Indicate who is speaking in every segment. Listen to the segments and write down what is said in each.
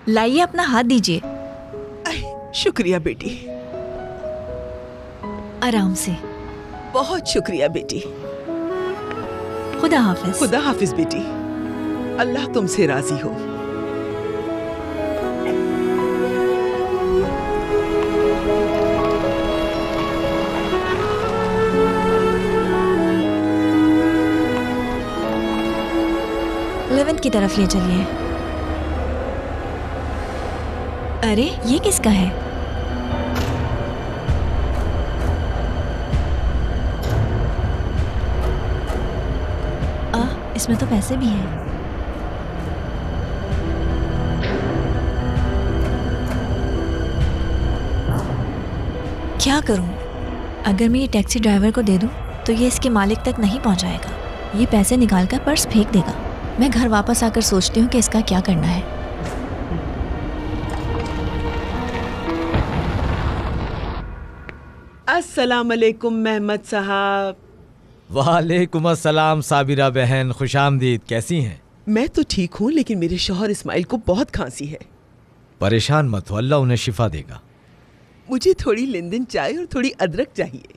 Speaker 1: लाइए, अपना हाथ दीजिए।
Speaker 2: शुक्रिया बेटी।
Speaker 1: आराम से।
Speaker 2: बहुत शुक्रिया बेटी।
Speaker 1: खुदा हाफिज।
Speaker 2: खुदा हाफिज बेटी। अल्लाह तुमसे राजी हो।
Speaker 1: लेवेंथ की तरफ ले चलिए। अरे ये किसका है? इसमें तो पैसे भी हैं। क्या करूं? अगर मैं ये टैक्सी ड्राइवर को दे दूं तो ये इसके मालिक तक नहीं पहुंचाएगा। ये पैसे निकालकर पर्स फेंक देगा। मैं घर वापस आकर सोचती हूँ कि इसका क्या करना है।
Speaker 2: अस्सलाम वालेकुम मेहमद साहब।
Speaker 3: वालेकुम अस्सलाम साबिरा बहन, खुशामदीद। कैसी हैं?
Speaker 2: मैं तो ठीक हूँ, लेकिन मेरे शौहर इस्माइल को बहुत खांसी है।
Speaker 3: परेशान मत हो, अल्लाह उन्हें शिफा देगा।
Speaker 2: मुझे थोड़ी लेनदेन चाय और थोड़ी अदरक चाहिए।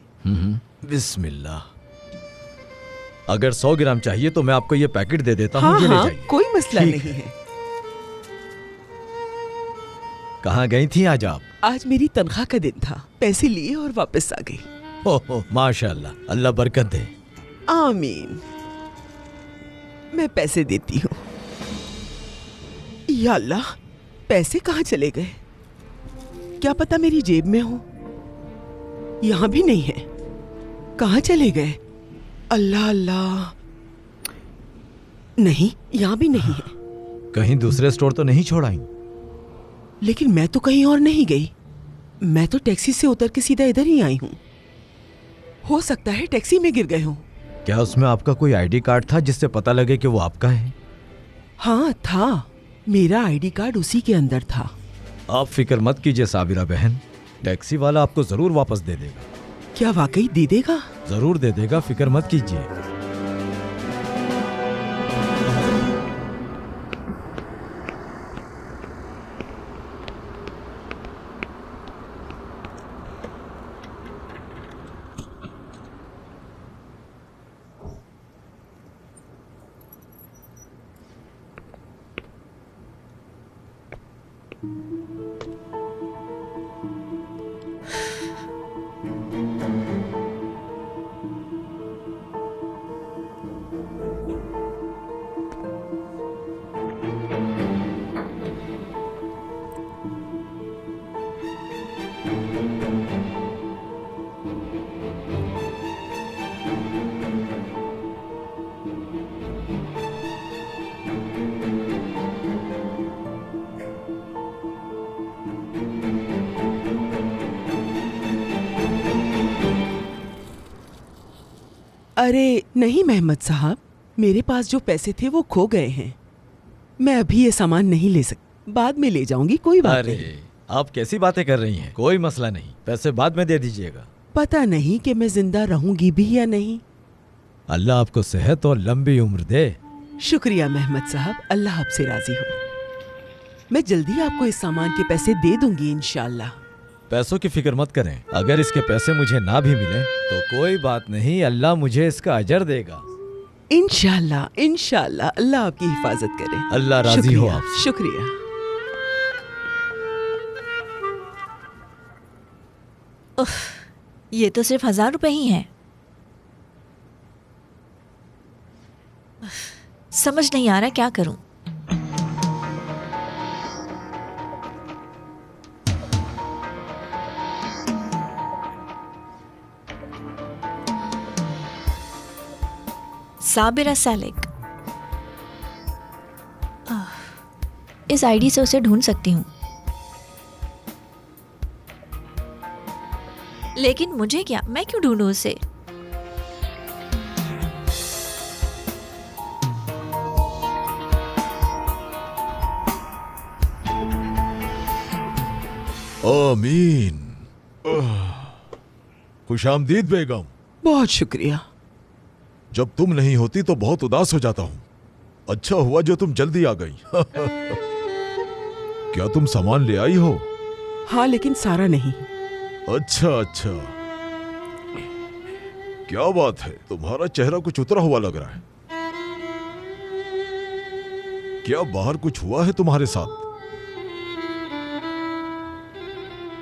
Speaker 3: बिस्मिल्लाह। अगर 100 ग्राम चाहिए तो मैं आपको ये पैकेट दे देता हूँ। ये ले जाइए।
Speaker 2: कोई मसला नहीं है।
Speaker 3: कहाँ गई थी आज आप?
Speaker 2: आज मेरी तनख्वाह का दिन था, पैसे लिए और वापस आ गई।
Speaker 3: ओह माशाअल्लाह, अल्लाह बरकत दे।
Speaker 2: आमीन। मैं पैसे देती हूँ। या अल्लाह, पैसे कहाँ चले गए? क्या पता मेरी जेब में हो। यहाँ भी नहीं है। कहाँ चले गए? अल्लाह अल्लाह। नहीं, यहाँ भी नहीं है।
Speaker 3: कहीं दूसरे स्टोर तो नहीं छोड़ आई?
Speaker 2: लेकिन मैं तो कहीं और नहीं गई। मैं तो टैक्सी से उतर के सीधा इधर ही आई हूँ। हो सकता है टैक्सी में गिर गए हो।
Speaker 3: क्या उसमें आपका कोई आईडी कार्ड था जिससे पता लगे कि वो आपका है?
Speaker 2: हाँ था, मेरा आईडी कार्ड उसी के अंदर था।
Speaker 3: आप फिक्र मत कीजिए साबिरा बहन, टैक्सी वाला आपको जरूर वापस दे देगा।
Speaker 2: क्या वाकई दे देगा?
Speaker 3: जरूर दे देगा, फिक्र मत कीजिए।
Speaker 2: अरे नहीं मेहमद साहब, मेरे पास जो पैसे थे वो खो गए हैं। मैं अभी ये सामान नहीं ले सकती, बाद में ले जाऊंगी। कोई बात नहीं।
Speaker 3: आप कैसी बातें कर रही हैं? कोई मसला नहीं, पैसे बाद में दे दीजिएगा।
Speaker 2: पता नहीं कि मैं जिंदा रहूंगी भी या नहीं।
Speaker 3: अल्लाह आपको सेहत और लंबी उम्र दे।
Speaker 2: शुक्रिया मेहमद साहब, अल्लाह आपसे राजी हो। मैं जल्दी आपको इस सामान के पैसे दे दूंगी इंशाअल्लाह।
Speaker 3: पैसों की फिक्र मत करें, अगर इसके पैसे मुझे ना भी मिले तो कोई बात नहीं, अल्लाह मुझे इसका अजर देगा।
Speaker 2: इंशाअल्लाह इंशाअल्लाह, अल्लाह आपकी हिफाजत करे।
Speaker 3: अल्लाह राजी हो आपसे।
Speaker 2: शुक्रिया।
Speaker 1: ये तो सिर्फ 1000 रुपए ही हैं। समझ नहीं आ रहा क्या करूं। साबिरा सैलिक, इस आईडी से उसे ढूंढ सकती हूँ, लेकिन मुझे क्या, मैं क्यों ढूंढूं उसे?
Speaker 4: आमीन। खुशामदीद बेगम।
Speaker 2: बहुत शुक्रिया।
Speaker 4: जब तुम नहीं होती तो बहुत उदास हो जाता हूँ। अच्छा हुआ जो तुम जल्दी आ गई। क्या तुम सामान ले आई हो?
Speaker 2: हाँ, लेकिन सारा नहीं।
Speaker 4: अच्छा अच्छा, क्या बात है, तुम्हारा चेहरा कुछ उतरा हुआ लग रहा है। क्या बाहर कुछ हुआ है तुम्हारे साथ?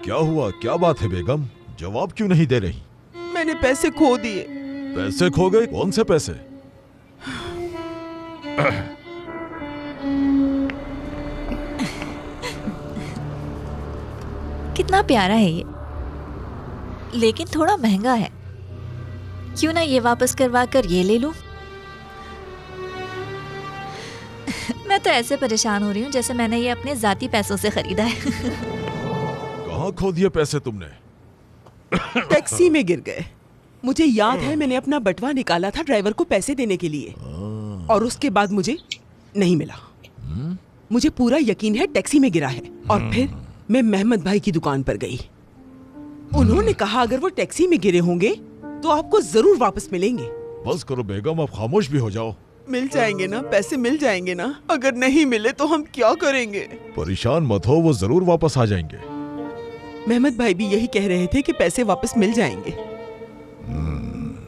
Speaker 4: क्या हुआ, क्या बात है बेगम? जवाब क्यों नहीं दे रही?
Speaker 2: मैंने पैसे खो दिए।
Speaker 4: पैसे खो गए? कौन से पैसे?
Speaker 1: कितना प्यारा है ये, लेकिन थोड़ा महंगा है। क्यों ना ये वापस करवा कर ये ले लूं? मैं तो ऐसे परेशान हो रही हूँ जैसे मैंने ये अपने जाती पैसों से खरीदा है।
Speaker 4: कहाँ खो दिए पैसे तुमने?
Speaker 2: टैक्सी में गिर गए। मुझे याद है मैंने अपना बटवा निकाला था ड्राइवर को पैसे देने के लिए, और उसके बाद मुझे नहीं मिला। मुझे पूरा यकीन है टैक्सी में गिरा है। और फिर मैं मेहमद भाई की दुकान पर गई। उन्होंने कहा अगर वो टैक्सी में गिरे होंगे तो आपको जरूर वापस मिलेंगे।
Speaker 4: बस करो बेगम, अब खामोश भी हो जाओ।
Speaker 2: मिल जाएंगे ना, पैसे मिल जाएंगे ना। अगर नहीं मिले तो हम क्या करेंगे?
Speaker 4: परेशान मत हो, वो जरूर वापस आ जाएंगे।
Speaker 2: मेहमद भाई भी यही कह रहे थे कि पैसे वापस मिल जाएंगे,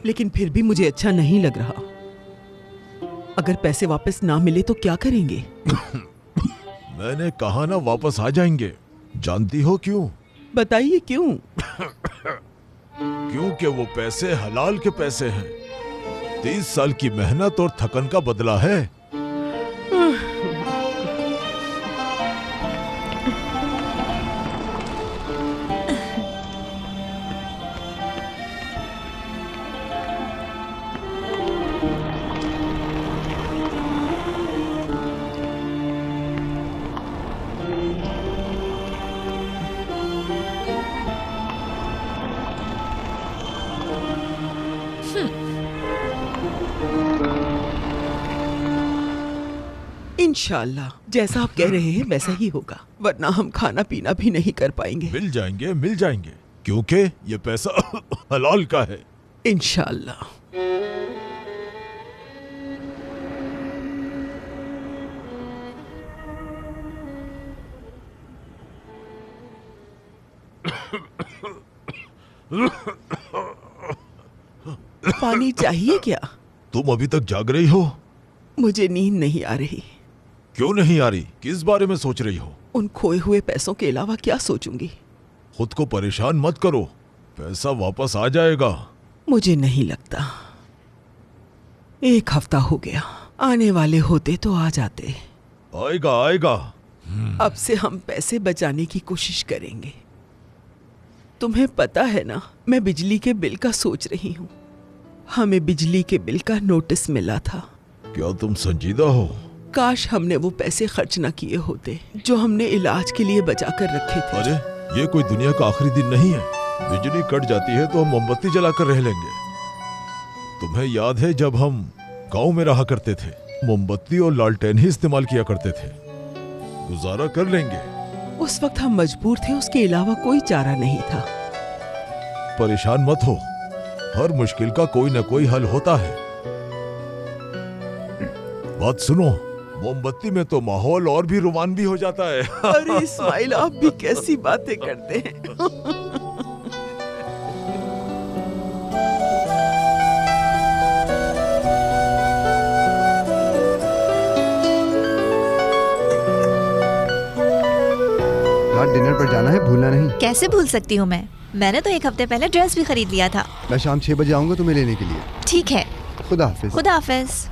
Speaker 2: लेकिन फिर भी मुझे अच्छा नहीं लग रहा। अगर पैसे वापस ना मिले तो क्या करेंगे?
Speaker 4: मैंने कहा ना वापस आ जाएंगे। जानती हो क्यों?
Speaker 2: बताइए क्यों?
Speaker 4: क्योंकि वो पैसे हलाल के पैसे हैं। 30 साल की मेहनत और थकन का बदला है।
Speaker 2: इंशाल्लाह जैसा आप कह रहे हैं वैसा ही होगा, वरना हम खाना पीना भी नहीं कर पाएंगे।
Speaker 4: मिल जाएंगे, क्योंकि ये पैसा हलाल का है।
Speaker 2: इंशाल्लाह। पानी चाहिए क्या?
Speaker 4: तुम अभी तक जाग रही हो?
Speaker 2: मुझे नींद नहीं आ रही।
Speaker 4: क्यों नहीं आ रही? किस बारे में सोच रही हो?
Speaker 2: उन खोए हुए पैसों के अलावा क्या सोचूंगी?
Speaker 4: खुद को परेशान मत करो, पैसा वापस आ जाएगा।
Speaker 2: मुझे नहीं लगता। 1 हफ्ता हो गया, आने वाले होते तो आ जाते।
Speaker 4: आएगा।
Speaker 2: अब से हम पैसे बचाने की कोशिश करेंगे। तुम्हें पता है ना, मैं बिजली के बिल का सोच रही हूँ। हमें बिजली के बिल का नोटिस मिला था।
Speaker 4: क्या तुम संजीदा हो?
Speaker 2: काश हमने वो पैसे खर्च न किए होते जो हमने इलाज के लिए बचा कर रखे थे।
Speaker 4: अरे ये कोई दुनिया का आखिरी दिन नहीं है। बिजली कट जाती है तो हम मोमबत्ती जलाकर रह लेंगे। तुम्हें याद है जब हम गांव में रहा करते थे, मोमबत्ती और लालटेन ही इस्तेमाल किया करते थे। गुजारा कर लेंगे।
Speaker 2: उस वक्त हम मजबूर थे, उसके अलावा कोई चारा नहीं था।
Speaker 4: परेशान मत हो, हर मुश्किल का कोई न कोई हल होता है। बात सुनो, मोमबत्ती में तो माहौल और भी रोमांचक हो जाता है।
Speaker 2: अरे इस्माइल, आप भी कैसी बातें करते हैं।
Speaker 5: रात डिनर पर जाना है, भूलना नहीं।
Speaker 1: कैसे भूल सकती हूँ मैंने तो 1 हफ्ते पहले ड्रेस भी खरीद लिया था।
Speaker 5: मैं शाम 6 बजे आऊंगा तुम्हें लेने के लिए।
Speaker 1: ठीक है,
Speaker 5: खुदा हाफिज।
Speaker 1: खुदा हाफिज।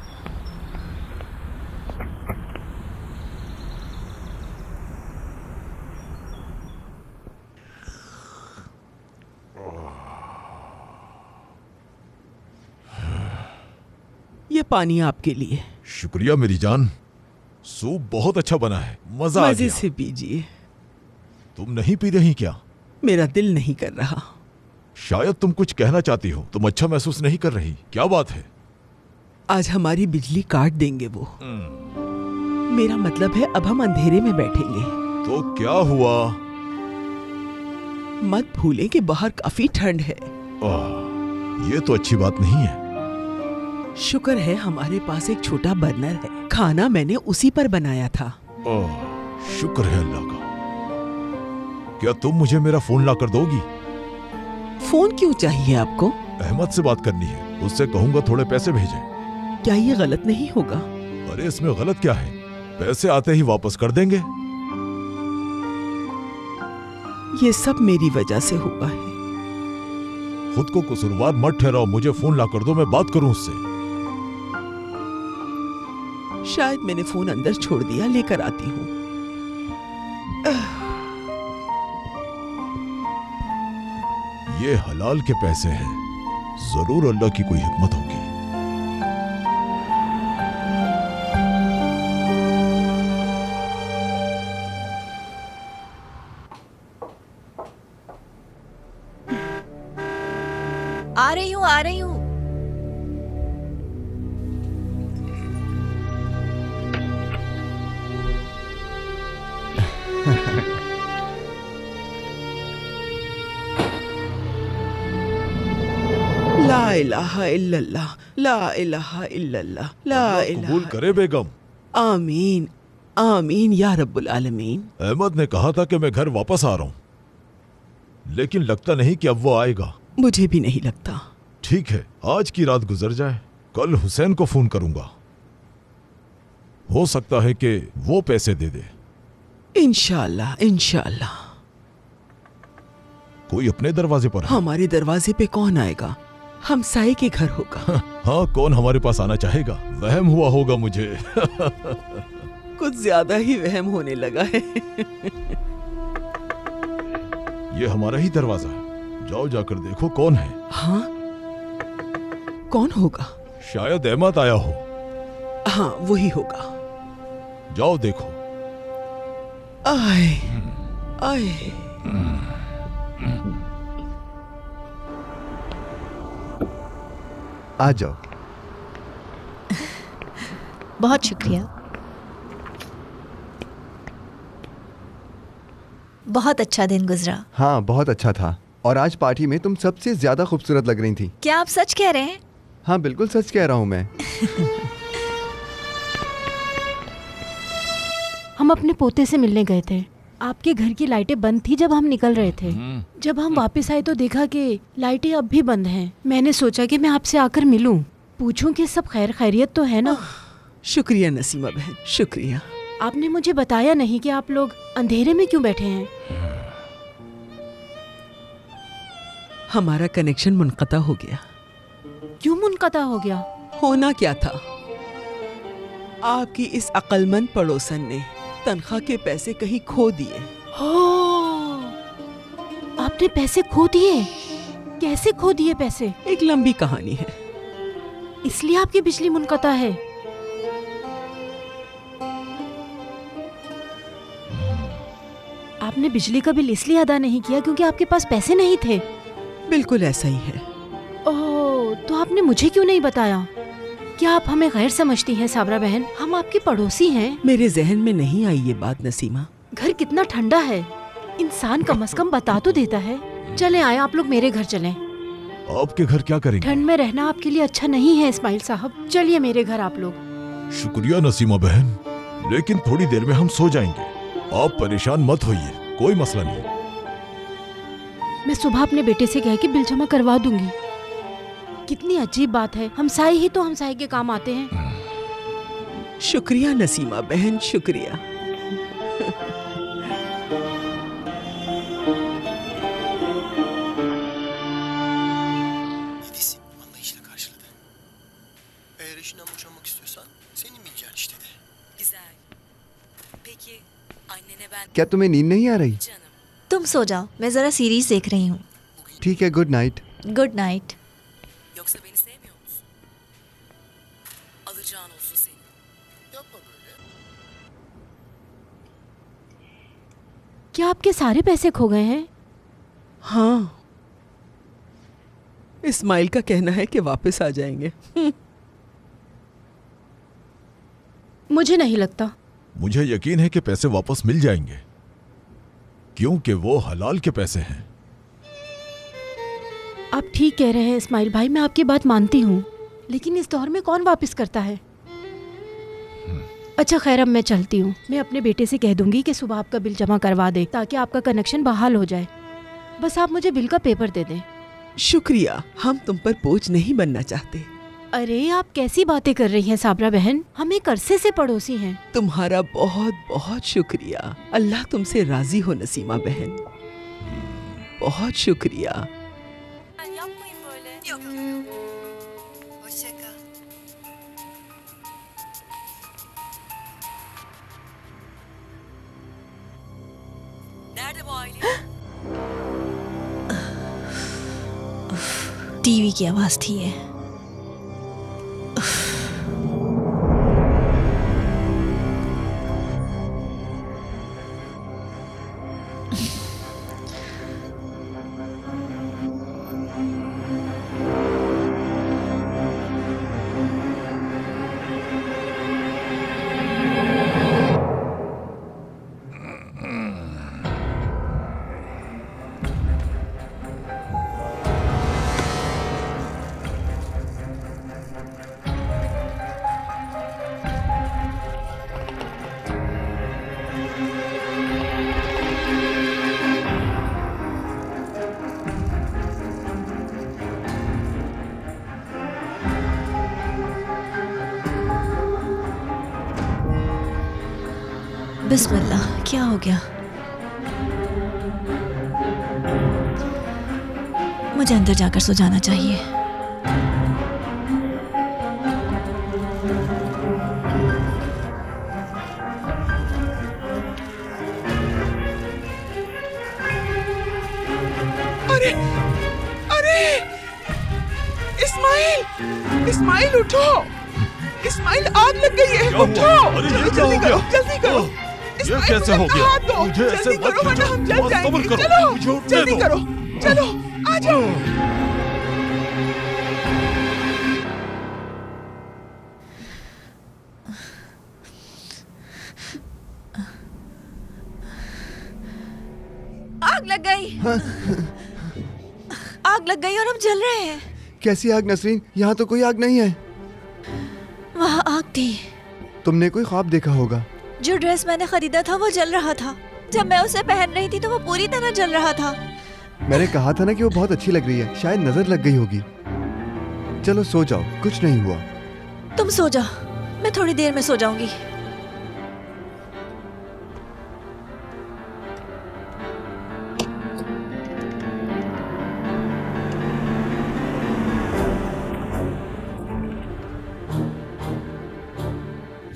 Speaker 2: ये पानी आपके लिए।
Speaker 4: शुक्रिया मेरी जान, सूप बहुत अच्छा बना है, मजा आ
Speaker 2: मजे
Speaker 4: गया।
Speaker 2: से पीजिए।
Speaker 4: तुम नहीं पी रही क्या?
Speaker 2: मेरा दिल नहीं कर रहा।
Speaker 4: शायद तुम कुछ कहना चाहती हो, तुम अच्छा महसूस नहीं कर रही, क्या बात है?
Speaker 2: आज हमारी बिजली काट देंगे वो। मेरा मतलब है अब हम अंधेरे में बैठेंगे।
Speaker 4: तो क्या हुआ?
Speaker 2: मत भूलें कि बाहर काफी ठंड है।
Speaker 4: ये तो अच्छी बात नहीं है।
Speaker 2: शुक्र है हमारे पास एक छोटा बर्नर है, खाना मैंने उसी पर बनाया था।
Speaker 4: शुक्र है अल्लाह का। क्या तुम मुझे मेरा फोन ला कर दोगी?
Speaker 2: फोन क्यों चाहिए आपको?
Speaker 4: अहमद से बात करनी है, उससे कहूंगा थोड़े पैसे भेजे।
Speaker 2: क्या ये गलत नहीं होगा?
Speaker 4: अरे इसमें गलत क्या है, पैसे आते ही वापस कर देंगे।
Speaker 2: ये सब मेरी वजह से हुआ है।
Speaker 4: खुद को कसूरवार मत ठहराओ, मुझे फोन ला कर दो, मैं बात करूं उससे।
Speaker 2: शायद मैंने फोन अंदर छोड़ दिया, लेकर आती हूँ।
Speaker 4: ये हलाल के पैसे हैं, जरूर अल्लाह की कोई हिकमत होगी।
Speaker 1: आ रही हूँ, आ रही हूँ।
Speaker 2: ला इलाहा इल्लल्लाह, ला इलाहा इल्लल्लाह, ला
Speaker 4: अल्लाह कबूल
Speaker 2: इलाहा।
Speaker 4: करे बेगम।
Speaker 2: आमीन आमीन या रब्बुल आलमीन।
Speaker 4: अहमद ने कहा था कि मैं घर वापस आ रहा हूं, लेकिन लगता नहीं कि अब वो आएगा।
Speaker 2: मुझे भी नहीं लगता।
Speaker 4: ठीक है, आज की रात गुजर जाए, कल हुसैन को फोन करूंगा, हो सकता है कि वो पैसे दे दे।
Speaker 2: इंशाअल्लाह इंशाअल्लाह।
Speaker 4: कोई अपने दरवाजे पर है?
Speaker 2: हमारे दरवाजे पे कौन आएगा? हमसाये के घर होगा।
Speaker 4: हाँ, कौन हमारे पास आना चाहेगा? वहम हुआ होगा मुझे।
Speaker 2: कुछ ज्यादा ही वहम होने लगा है।
Speaker 4: ये हमारा ही दरवाजा है, जाओ जाकर देखो कौन है।
Speaker 2: हाँ, कौन होगा?
Speaker 4: शायद अहमद आया हो।
Speaker 2: हाँ, वही होगा।
Speaker 4: जाओ देखो।
Speaker 2: आए आए।
Speaker 5: आ जाओ।
Speaker 1: बहुत शुक्रिया। बहुत अच्छा दिन गुजरा।
Speaker 5: हाँ, बहुत अच्छा था। और आज पार्टी में तुम सबसे ज्यादा खूबसूरत लग रही थी।
Speaker 1: क्या आप सच कह रहे हैं?
Speaker 5: हाँ, बिल्कुल सच कह रहा हूँ मैं।
Speaker 6: हम अपने पोते से मिलने गए थे। आपके घर की लाइटें बंद थी जब हम निकल रहे थे। जब हम वापस आए तो देखा कि लाइटें अब भी बंद हैं। मैंने सोचा कि मैं आपसे आकर मिलूं, पूछूं कि सब खैर खैरियत तो है ना।
Speaker 2: शुक्रिया नसीमा बहन, शुक्रिया।
Speaker 6: आपने मुझे बताया नहीं कि आप लोग अंधेरे में क्यों बैठे हैं।
Speaker 2: हमारा कनेक्शन मुनक़ता हो गया।
Speaker 6: क्यों मुनक़ता हो गया?
Speaker 2: होना क्या था, आपकी इस अक्लमंद पड़ोसन ने तनख्वाह के पैसे कहीं खो दिए।
Speaker 6: आपने पैसे खो दिए? कैसे खो दिए पैसे?
Speaker 2: एक लंबी कहानी है।
Speaker 6: इसलिए आपकी बिजली मुनक़ता है। आपने बिजली का बिल इसलिए अदा नहीं किया क्योंकि आपके पास पैसे नहीं थे?
Speaker 2: बिल्कुल ऐसा ही है।
Speaker 6: ओह, तो आपने मुझे क्यों नहीं बताया? क्या आप हमें गैर समझती हैं साबरा बहन? हम आपकी पड़ोसी हैं।
Speaker 2: मेरे जहन में नहीं आई ये बात नसीमा।
Speaker 6: घर कितना ठंडा है, इंसान कम से कम बता तो देता है। चलें आए, आप लोग मेरे घर चलें।
Speaker 4: आपके घर क्या करेंगे?
Speaker 6: ठंड में रहना आपके लिए अच्छा नहीं है इस्माइल साहब। चलिए मेरे घर आप लोग।
Speaker 4: शुक्रिया नसीमा बहन, लेकिन थोड़ी देर में हम सो जाएंगे। आप परेशान मत होइए, कोई मसला नहीं।
Speaker 6: मैं सुबह अपने बेटे से कह के बिल जमा करवा दूंगी। कितनी अजीब बात है, हमसाए ही तो हमसाए के काम आते हैं।
Speaker 2: शुक्रिया नसीमा बहन, शुक्रिया।
Speaker 7: Anlayışla karşıladı. Eğer eşinden boşanmak istiyorsan senin bileceğin işte de.
Speaker 8: güzel. Peki annene ben
Speaker 5: क्या तुम्हें नींद नहीं आ रही?
Speaker 8: canım.
Speaker 1: तुम सो जाओ, मैं जरा सीरीज देख रही हूँ।
Speaker 5: ठीक है, good night.
Speaker 1: Good night.
Speaker 8: Yoksa beni sevmiyor musun? Alacağın olsun senin.
Speaker 7: Yapma böyle.
Speaker 6: क्या आपके सारे पैसे खो गए हैं?
Speaker 2: हाँ, इस्माइल का कहना है कि वापस आ जाएंगे।
Speaker 6: मुझे नहीं लगता।
Speaker 4: मुझे यकीन है कि पैसे वापस मिल जाएंगे, क्योंकि वो हलाल के पैसे हैं।
Speaker 6: आप ठीक कह रहे हैं इस्माइल भाई, मैं आपकी बात मानती हूँ, लेकिन इस दौर में कौन वापस करता है? अच्छा खैर, अब मैं चलती हूँ। मैं अपने बेटे से कह दूंगी कि सुबह आपका बिल जमा करवा दे ताकि आपका कनेक्शन बहाल हो जाए। बस आप मुझे बिल का पेपर दे दें।
Speaker 2: शुक्रिया, हम तुम पर बोझ नहीं बनना चाहते।
Speaker 6: अरे आप कैसी बातें कर रही हैं साबरा बहन, हम एक अरसे से पड़ोसी हैं।
Speaker 2: तुम्हारा बहुत बहुत शुक्रिया। अल्लाह तुमसे राजी हो नसीमा बहन, बहुत शुक्रिया।
Speaker 8: Yapmayın böyle.
Speaker 7: Yok. Hoşça kal.
Speaker 8: Nerede bu aile?
Speaker 1: TV की आवाज थी ये। बिस्मिल्लाह, क्या हो गया? मुझे अंदर जाकर सो जाना चाहिए।
Speaker 2: अरे अरे, इस्माइल, इस्माइल उठो, इस्माइल आग लग गई है, उठो, जल्दी करो, जल्दी करो।
Speaker 4: ये कैसे हो गया?
Speaker 2: हाथ दो,
Speaker 4: मुझे ऐसे
Speaker 2: जल्दी
Speaker 4: मत
Speaker 2: करो वरना
Speaker 4: खींचो।
Speaker 2: हम जल
Speaker 4: सब्र
Speaker 2: जाएंगे।
Speaker 4: करो,
Speaker 2: चलो,
Speaker 4: मुझे उठने
Speaker 2: जल्दी
Speaker 4: दो।
Speaker 2: करो, चलो, आ जाओ।
Speaker 1: आग लग गई। आग लग गई और हम जल रहे हैं।
Speaker 5: कैसी आग नसरीन? यहाँ तो कोई आग नहीं है।
Speaker 1: वहाँ आग थी।
Speaker 5: तुमने कोई ख्वाब देखा होगा।
Speaker 1: जो ड्रेस मैंने खरीदा था वो जल रहा था। जब मैं उसे पहन रही थी तो वो पूरी तरह जल रहा था।
Speaker 5: मैंने कहा था ना कि वो बहुत अच्छी लग रही है, शायद नजर लग गई होगी। चलो सो जाओ, कुछ नहीं हुआ।
Speaker 1: तुम सो जाओ, मैं थोड़ी देर में सो जाऊंगी।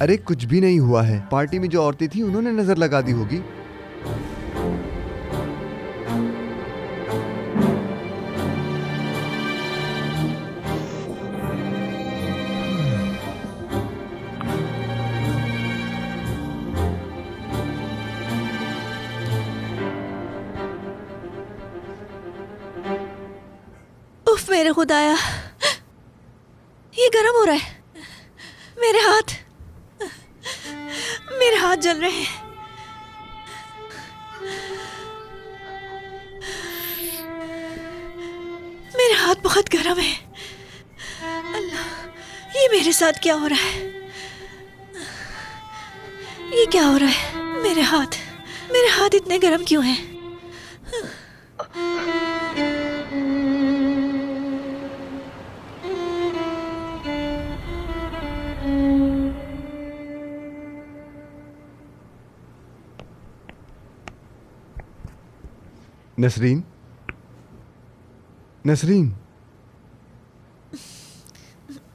Speaker 5: अरे कुछ भी नहीं हुआ है। पार्टी में जो औरतें थी उन्होंने नजर लगा दी होगी।
Speaker 1: उफ मेरे खुदाया, ये गर्म हो रहा है। मेरे हाथ जल रहे हैं। मेरे हाथ बहुत गर्म है। अल्लाह, ये मेरे साथ क्या हो रहा है? ये क्या हो रहा है? मेरे हाथ इतने गर्म क्यों हैं?
Speaker 5: नसरीन, नसरीन,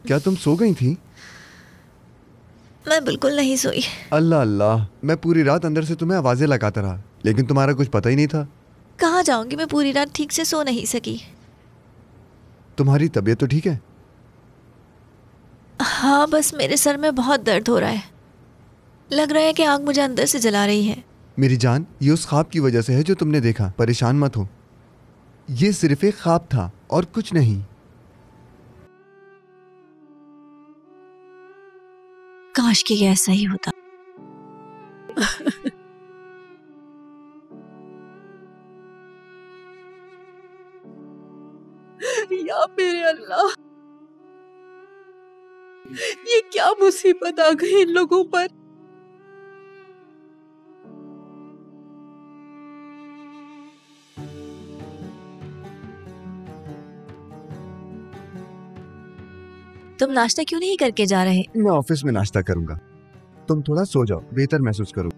Speaker 5: क्या तुम सो गई थी?
Speaker 1: मैं बिल्कुल नहीं सोई।
Speaker 5: अल्लाह अल्लाह, मैं पूरी रात अंदर से तुम्हें आवाजें लगाता रहा, लेकिन तुम्हारा कुछ पता ही नहीं था।
Speaker 1: कहाँ जाऊंगी, मैं पूरी रात ठीक से सो नहीं सकी।
Speaker 5: तुम्हारी तबीयत तो ठीक है?
Speaker 1: हाँ, बस मेरे सर में बहुत दर्द हो रहा है। लग रहा है कि आग मुझे अंदर से जला रही है।
Speaker 5: मेरी जान, ये उस ख्वाब की वजह से है जो तुमने देखा। परेशान मत हो, ये सिर्फ एक ख्वाब था और कुछ नहीं।
Speaker 1: काश कि ये ऐसा ही होता।
Speaker 2: या मेरे अल्लाह, ये क्या मुसीबत आ गई इन लोगों पर।
Speaker 1: तुम नाश्ता क्यों नहीं करके जा रहे?
Speaker 5: मैं ऑफिस में नाश्ता करूंगा, तुम थोड़ा सो जाओ, बेहतर महसूस करो।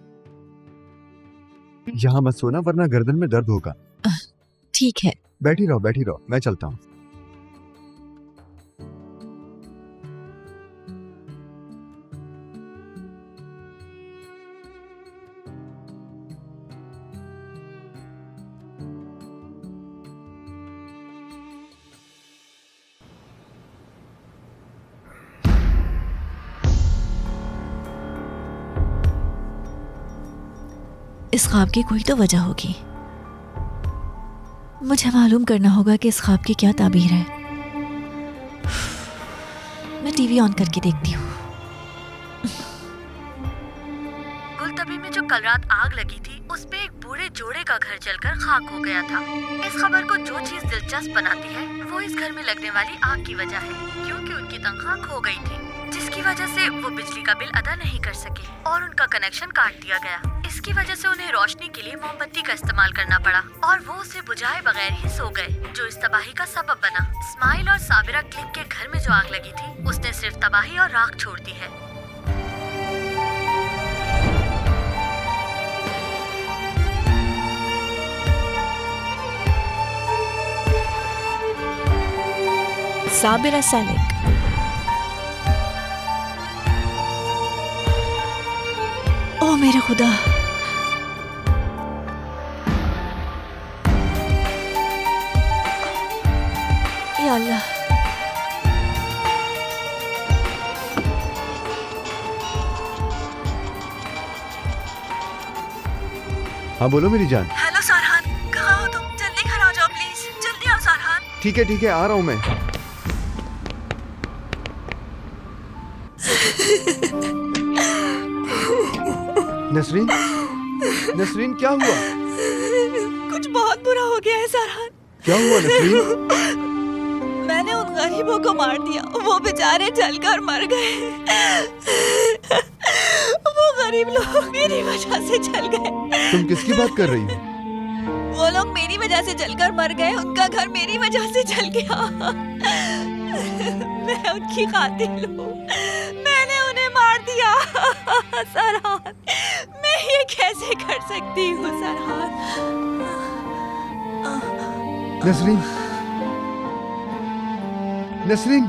Speaker 5: यहाँ मत सोना वरना गर्दन में दर्द होगा।
Speaker 1: ठीक है।
Speaker 5: बैठी रहो, मैं चलता हूँ।
Speaker 1: इस ख्वाब की कोई तो वजह होगी। मुझे मालूम करना होगा कि इस ख्वाब की क्या ताबीर है। मैं टीवी ऑन करके देखती हूँ।
Speaker 6: गुलतबी में जो कल रात आग लगी थी, उस पे एक बूढ़े जोड़े का घर जलकर खाक हो गया था। इस खबर को जो चीज दिलचस्प बनाती है वो इस घर में लगने वाली आग की वजह है, क्योंकि उनकी तनख्वाह खो गई थी, जिसकी वजह से वो बिजली का बिल अदा नहीं कर सके और उनका कनेक्शन काट दिया गया। इसकी वजह से उन्हें रोशनी के लिए मोमबत्ती का इस्तेमाल करना पड़ा और वो उसे बुझाए बगैर ही सो गए, जो इस तबाही का सबब बना। इस्माइल और साबिरा क्लिक के घर में जो आग लगी थी, उसने सिर्फ तबाही और राख छोड़ दी है।
Speaker 1: साबिरा सालिक। ओ मेरे खुदा, या अल्लाह।
Speaker 5: हाँ बोलो मेरी जान।
Speaker 1: हेलो सारहान, कहाँ हो तुम? जल्दी घर आ जाओ प्लीज, जल्दी आओ सारहान।
Speaker 5: ठीक है, आ रहा हूँ मैं। नसरीन क्या हुआ?
Speaker 1: कुछ बहुत बुरा हो गया है सारहान।
Speaker 5: क्या हुआ नसरीन?
Speaker 1: मैंने उन गरीबों को मार दिया, वो बेचारे जलकर मर गए। वो गरीब लोग मेरी वजह से जल गए।
Speaker 5: तुम किसकी बात कर रही हो?
Speaker 1: वो लोग मेरी वजह से जलकर मर गए, उनका घर मेरी वजह से जल गया। मैं उनकी कातिल हूँ, मैंने उन्हें मार दिया। सरहान, मैं ये कैसे कर सकती हूँ सरहान?
Speaker 5: नसरीन,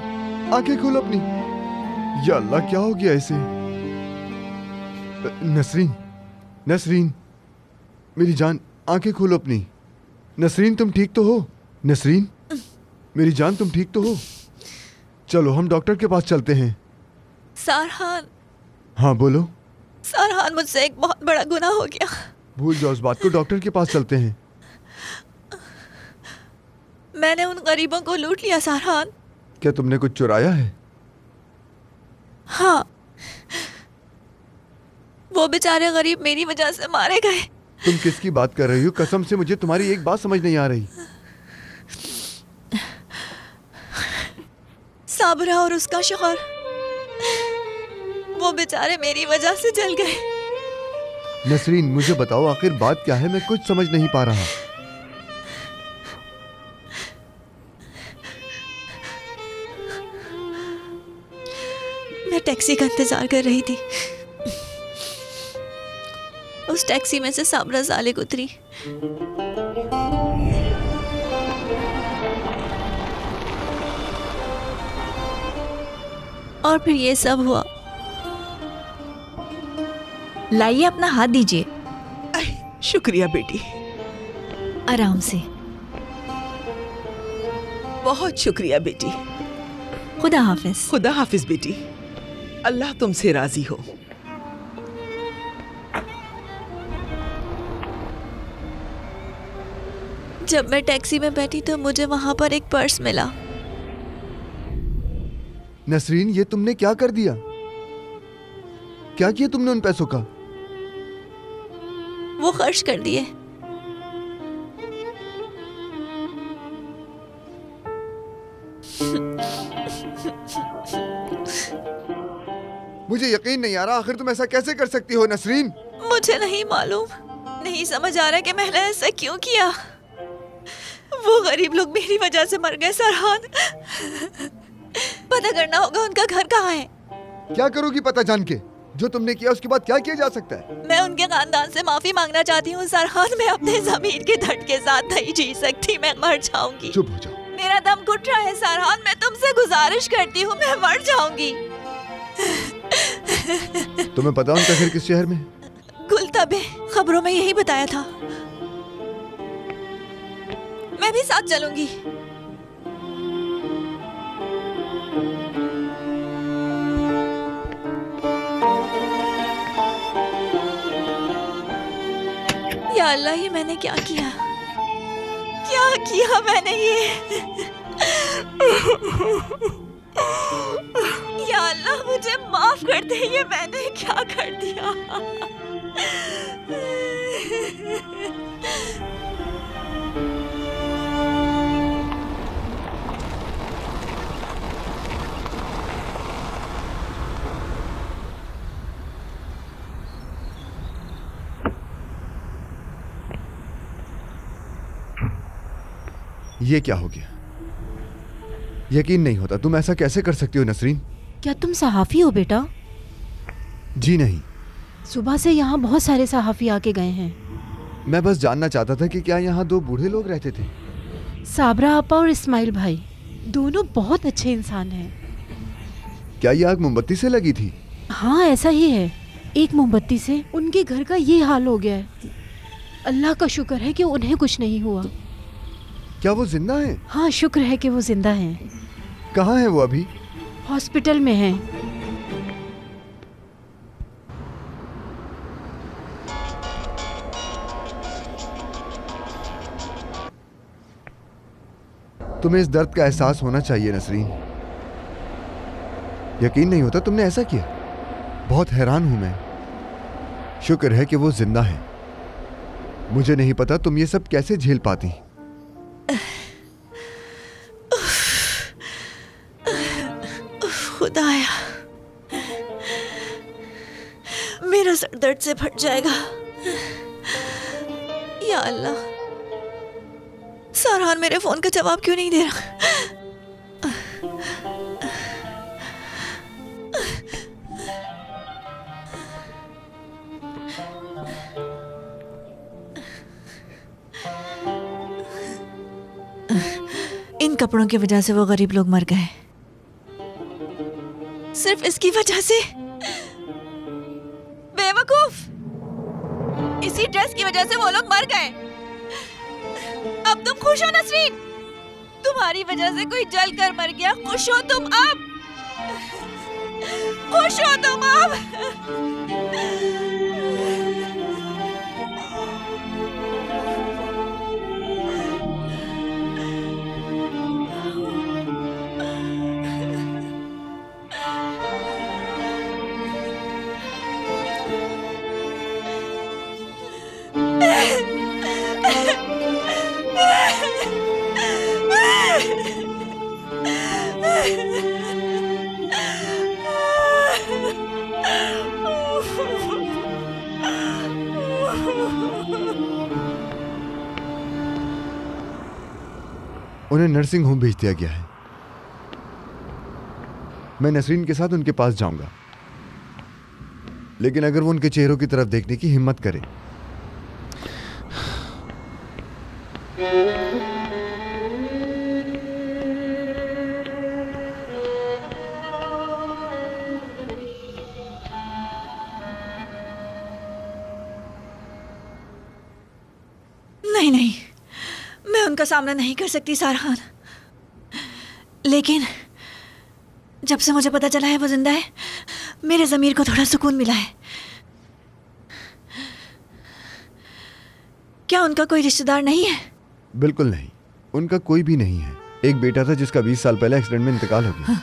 Speaker 5: आंखें खोलो अपनी। या अल्लाह, क्या हो गया इसे? नसरीन, मेरी जान, आंखें खोलो अपनी। नसरीन, तुम ठीक तो हो? नसरीन, मेरी जान, तुम ठीक तो हो? चलो हम डॉक्टर के पास चलते हैं।
Speaker 1: सरहान।
Speaker 5: हाँ बोलो।
Speaker 1: सरहान, मुझसे एक बहुत बड़ा गुनाह हो गया।
Speaker 5: भूल जाओ उस बात को, डॉक्टर के पास चलते हैं।
Speaker 1: मैंने उन गरीबों को लूट लिया सरहान।
Speaker 5: क्या तुमने कुछ चुराया है?
Speaker 1: हाँ, वो बेचारे गरीब मेरी वजह से मारे गए।
Speaker 5: तुम किसकी बात कर रही हो? कसम से मुझे तुम्हारी एक बात समझ नहीं आ रही।
Speaker 1: साबरा और उसका शौहर, वो बेचारे मेरी वजह से जल गए।
Speaker 5: नसरीन, मुझे बताओ आखिर बात क्या है? मैं कुछ समझ नहीं पा रहा।
Speaker 1: मैं टैक्सी का इंतजार कर रही थी। उस टैक्सी में से साबरा सालिक उतरी। और फिर ये सब हुआ। लाइए, अपना हाथ दीजिए।
Speaker 2: शुक्रिया बेटी।
Speaker 1: आराम से।
Speaker 2: बहुत शुक्रिया बेटी।
Speaker 1: खुदा हाफिज।
Speaker 2: खुदा हाफिज बेटी। अल्लाह तुमसे राजी हो।
Speaker 1: जब मैं टैक्सी में बैठी तो मुझे वहां पर एक पर्स मिला।
Speaker 5: नसरीन, ये तुमने क्या कर दिया? क्या किया तुमने उन पैसों का?
Speaker 1: वो खर्च कर दिए।
Speaker 5: मुझे यकीन नहीं आ रहा, आखिर तुम ऐसा कैसे कर सकती हो नसरीन?
Speaker 1: मुझे नहीं मालूम, नहीं समझ आ रहा कि मैंने ऐसा क्यों किया। वो गरीब लोग मेरी वजह से मर गए सरहान। पता करना होगा उनका घर कहाँ है।
Speaker 5: क्या करोगी पता जान के? जो तुमने किया उसके बाद क्या किया जा सकता है?
Speaker 1: मैं उनके खानदान से माफी मांगना चाहती हूँ सरहान। मैं अपने जमीर के धड़ के साथ नहीं जी सकती, मैं मर जाऊंगी।
Speaker 5: चुप हो जाओ।
Speaker 1: मेरा दम घुट रहा है सरहान, मैं तुमसे गुजारिश करती हूँ, मैं मर जाऊंगी।
Speaker 5: तुम्हें पता उनका घर किस शहर में?
Speaker 1: गुलतबे, खबरों में यही बताया था। मैं भी साथ चलूंगी। या अल्लाह, ये मैंने क्या किया? क्या किया मैंने ये? या अल्लाह मुझे माफ कर दे, ये मैंने क्या कर दिया?
Speaker 5: ये क्या हो गया? यकीन नहीं होता, तुम ऐसा कैसे कर सकती हो नसरीन?
Speaker 6: क्या तुम सहाफी हो बेटा?
Speaker 5: जी नहीं।
Speaker 6: सुबह से यहाँ बहुत सारे सहाफी आके गए हैं।
Speaker 5: मैं बस जानना चाहता था कि क्या यहाँ दो बूढ़े लोग रहते थे?
Speaker 6: साबरा आपा और इस्माइल भाई दोनों बहुत अच्छे इंसान हैं।
Speaker 5: क्या ये आग मोमबत्ती से लगी थी?
Speaker 6: हाँ ऐसा ही है, एक मोमबत्ती से उनके घर का ये हाल हो गया है। अल्लाह का शुक्र है कि उन्हें कुछ नहीं हुआ।
Speaker 5: क्या वो जिंदा हैं?
Speaker 6: हाँ शुक्र है कि वो जिंदा हैं।
Speaker 5: कहाँ हैं वो अभी?
Speaker 6: हॉस्पिटल में हैं।
Speaker 5: तुम्हें इस दर्द का एहसास होना चाहिए नसरीन। यकीन नहीं होता तुमने ऐसा किया। बहुत हैरान हूं मैं। शुक्र है कि वो जिंदा है। मुझे नहीं पता तुम ये सब कैसे झेल पाती।
Speaker 1: खुदाया, मेरा सर दर्द से फट जाएगा। या अल्लाह, सरहान मेरे फोन का जवाब क्यों नहीं दे रहा? इन कपड़ों की वजह से वो गरीब लोग मर गए। सिर्फ इसकी वजह से? बेवकूफ, इसी ड्रेस की वजह से वो लोग मर गए। अब तुम खुश हो नसरीन? तुम्हारी वजह से कोई जल कर मर गया। खुश हो तुम अब? खुश हो तुम अब?
Speaker 5: उन्हें नर्सिंग होम भेज दिया गया है। मैं नसरीन के साथ उनके पास जाऊंगा, लेकिन अगर वो उनके चेहरों की तरफ देखने की हिम्मत करे।
Speaker 1: नहीं नहीं, मैं उनका सामना नहीं कर सकती सरहान। लेकिन जब से मुझे पता चला है वो जिंदा है, मेरे ज़मीर को थोड़ा सुकून मिला है। क्या उनका कोई रिश्तेदार नहीं है?
Speaker 5: बिल्कुल नहीं, उनका कोई भी नहीं है। एक बेटा था जिसका 20 साल पहले एक्सीडेंट में इंतकाल हो गया।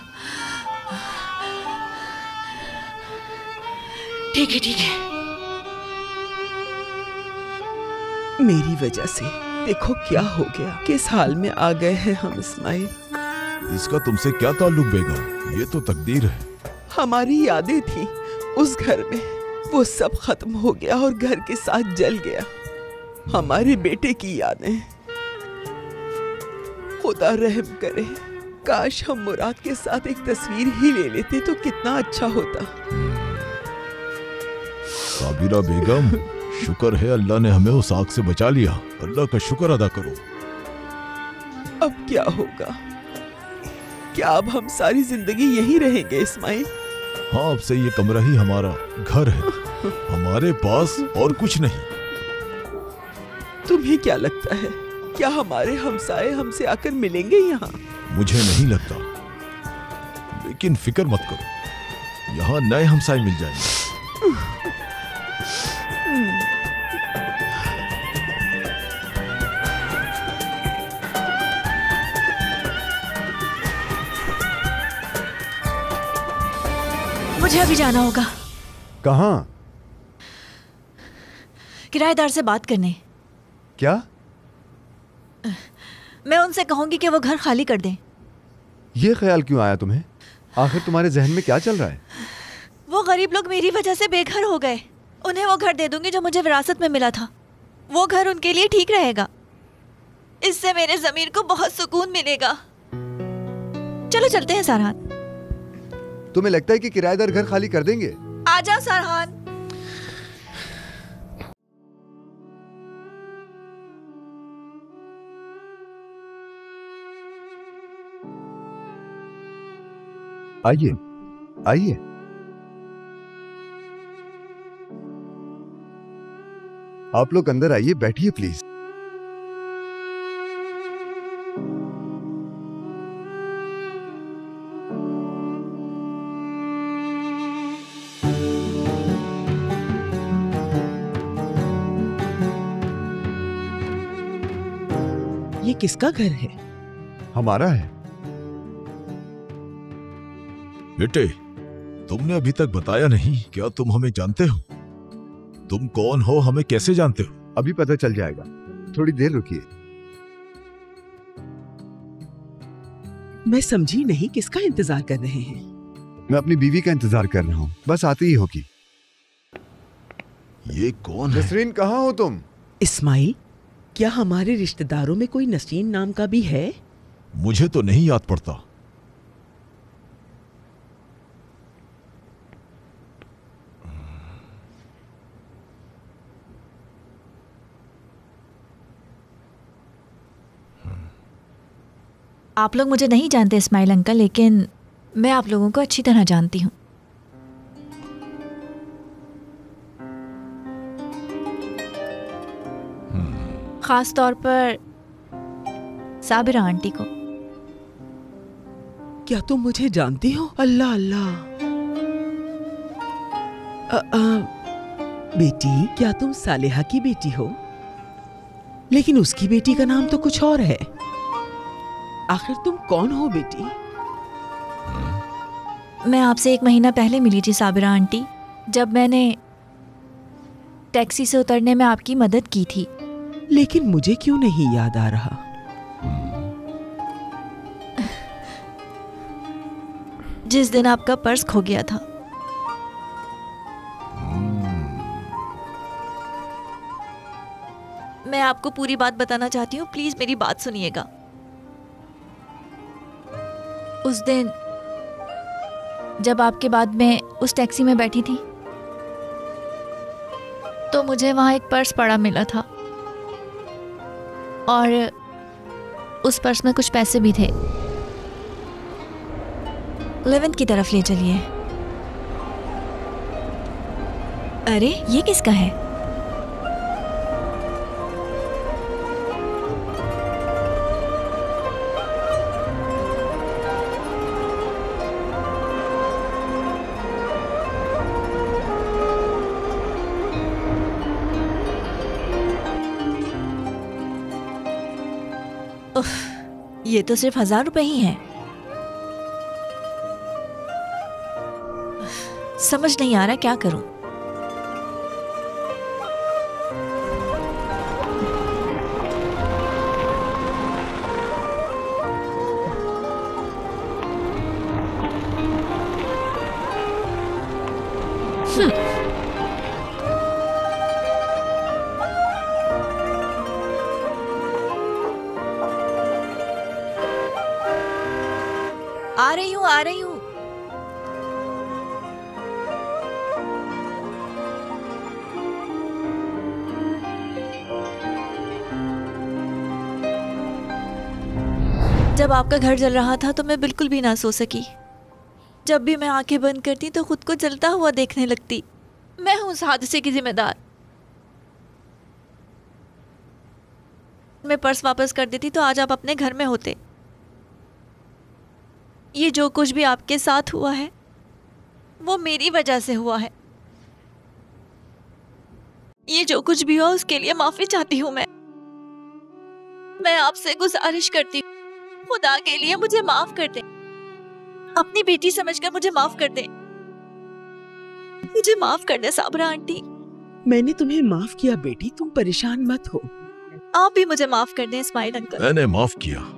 Speaker 1: ठीक है ठीक है।
Speaker 2: मेरी वजह से देखो क्या हो गया, किस हाल में आ गए हैं हम इस्माइल।
Speaker 4: इसका तुमसे क्या ताल्लुक बेगम? ये तो तकदीर है।
Speaker 2: हमारी यादें थी उस घर में, वो सब खत्म हो गया और घर के साथ जल गया। हमारे बेटे की यादें। खुदा रहम करे, काश हम मुराद के साथ एक तस्वीर ही ले लेते तो कितना अच्छा होता।
Speaker 4: साबिरा बेगम, शुक्र है अल्लाह ने हमें उस आग से बचा लिया। अल्लाह का शुक्र अदा करो।
Speaker 2: अब क्या होगा? क्या अब हम सारी जिंदगी यहीं रहेंगे इस्माइल?
Speaker 4: हाँ, अब से ये कमरा ही हमारा घर है। हमारे पास और कुछ नहीं।
Speaker 2: तुम्हें क्या लगता है, क्या हमारे हमसाए हमसे आकर मिलेंगे यहाँ?
Speaker 4: मुझे नहीं लगता, लेकिन फिक्र मत करो, यहाँ नए हमसाए मिल जाएंगे।
Speaker 1: मुझे अभी जाना होगा।
Speaker 5: कहाँ?
Speaker 1: किराएदार से बात करने।
Speaker 5: क्या?
Speaker 1: मैं उनसे कहूंगी कि वो घर खाली कर दें।
Speaker 5: ये ख्याल क्यों आया तुम्हें? आखिर तुम्हारे जहन में क्या चल रहा है?
Speaker 1: वो गरीब लोग मेरी वजह से बेघर हो गए। उन्हें वो घर दे दूंगी जो मुझे विरासत में मिला था। वो घर उनके लिए ठीक रहेगा। इससे मेरे ज़मीर को बहुत सुकून मिलेगा। चलो चलते हैं सरहान।
Speaker 5: तुम्हें लगता है कि किराएदार घर खाली कर देंगे?
Speaker 1: आ जाओ सरहान।
Speaker 5: आइए, आइए। आप लोग अंदर आइए, बैठिए प्लीज।
Speaker 2: ये किसका घर है?
Speaker 5: हमारा है।
Speaker 4: बेटे, तुमने अभी तक बताया नहीं। क्या तुम हमें जानते हो? तुम कौन हो, हमें कैसे जानते हो?
Speaker 5: अभी पता चल जाएगा, थोड़ी देर रुकिए।
Speaker 2: मैं समझी नहीं, किसका इंतजार कर रहे हैं?
Speaker 5: मैं अपनी बीवी का इंतजार कर रहा हूँ, बस आती ही होगी।
Speaker 4: ये कौन है?
Speaker 5: नसरीन, कहाँ हो तुम?
Speaker 2: इस्माइल, क्या हमारे रिश्तेदारों में कोई नसरीन नाम का भी है?
Speaker 4: मुझे तो नहीं याद पड़ता।
Speaker 1: आप लोग मुझे नहीं जानते इस्माइल अंकल, लेकिन मैं आप लोगों को अच्छी तरह जानती हूँ। खास तौर पर साबिरा आंटी को।
Speaker 2: क्या तुम मुझे जानती हो? अल्लाह अल्लाह। बेटी, क्या तुम सालेहा की बेटी हो? लेकिन उसकी बेटी का नाम तो कुछ और है। आखिर तुम कौन हो बेटी?
Speaker 1: मैं आपसे 1 महीना पहले मिली थी साबिरा आंटी, जब मैंने टैक्सी से उतरने में आपकी मदद की थी।
Speaker 2: लेकिन मुझे क्यों नहीं याद आ रहा?
Speaker 1: जिस दिन आपका पर्स खो गया था। मैं आपको पूरी बात बताना चाहती हूँ, प्लीज मेरी बात सुनिएगा। उस दिन जब आपके बाद में उस टैक्सी में बैठी थी, तो मुझे वहां एक पर्स पड़ा मिला था और उस पर्स में कुछ पैसे भी थे। लेवेंथ की तरफ ले चलिए। अरे ये किसका है? उफ, ये तो सिर्फ 1000 रुपए ही हैं। समझ नहीं आ रहा क्या करूं। जब आपका घर जल रहा था तो मैं बिल्कुल भी ना सो सकी। जब भी मैं आंखें बंद करती तो खुद को जलता हुआ देखने लगती। मैं हूँ उस हादसे की जिम्मेदार। मैं पर्स वापस कर देती तो आज आप अपने घर में होते। ये जो कुछ भी आपके साथ हुआ है वो मेरी वजह से हुआ है। ये जो कुछ भी हुआ उसके लिए माफी चाहती हूँ। मैं आपसे गुजारिश करती हूँ, खुदा के लिए मुझे माफ कर दे। अपनी बेटी समझकर मुझे माफ कर दे। मुझे माफ कर दे साबरा आंटी।
Speaker 2: मैंने तुम्हें माफ किया बेटी, तुम परेशान मत हो।
Speaker 1: आप भी मुझे माफ कर दें इस्माइल अंकल।
Speaker 4: मैंने माफ किया।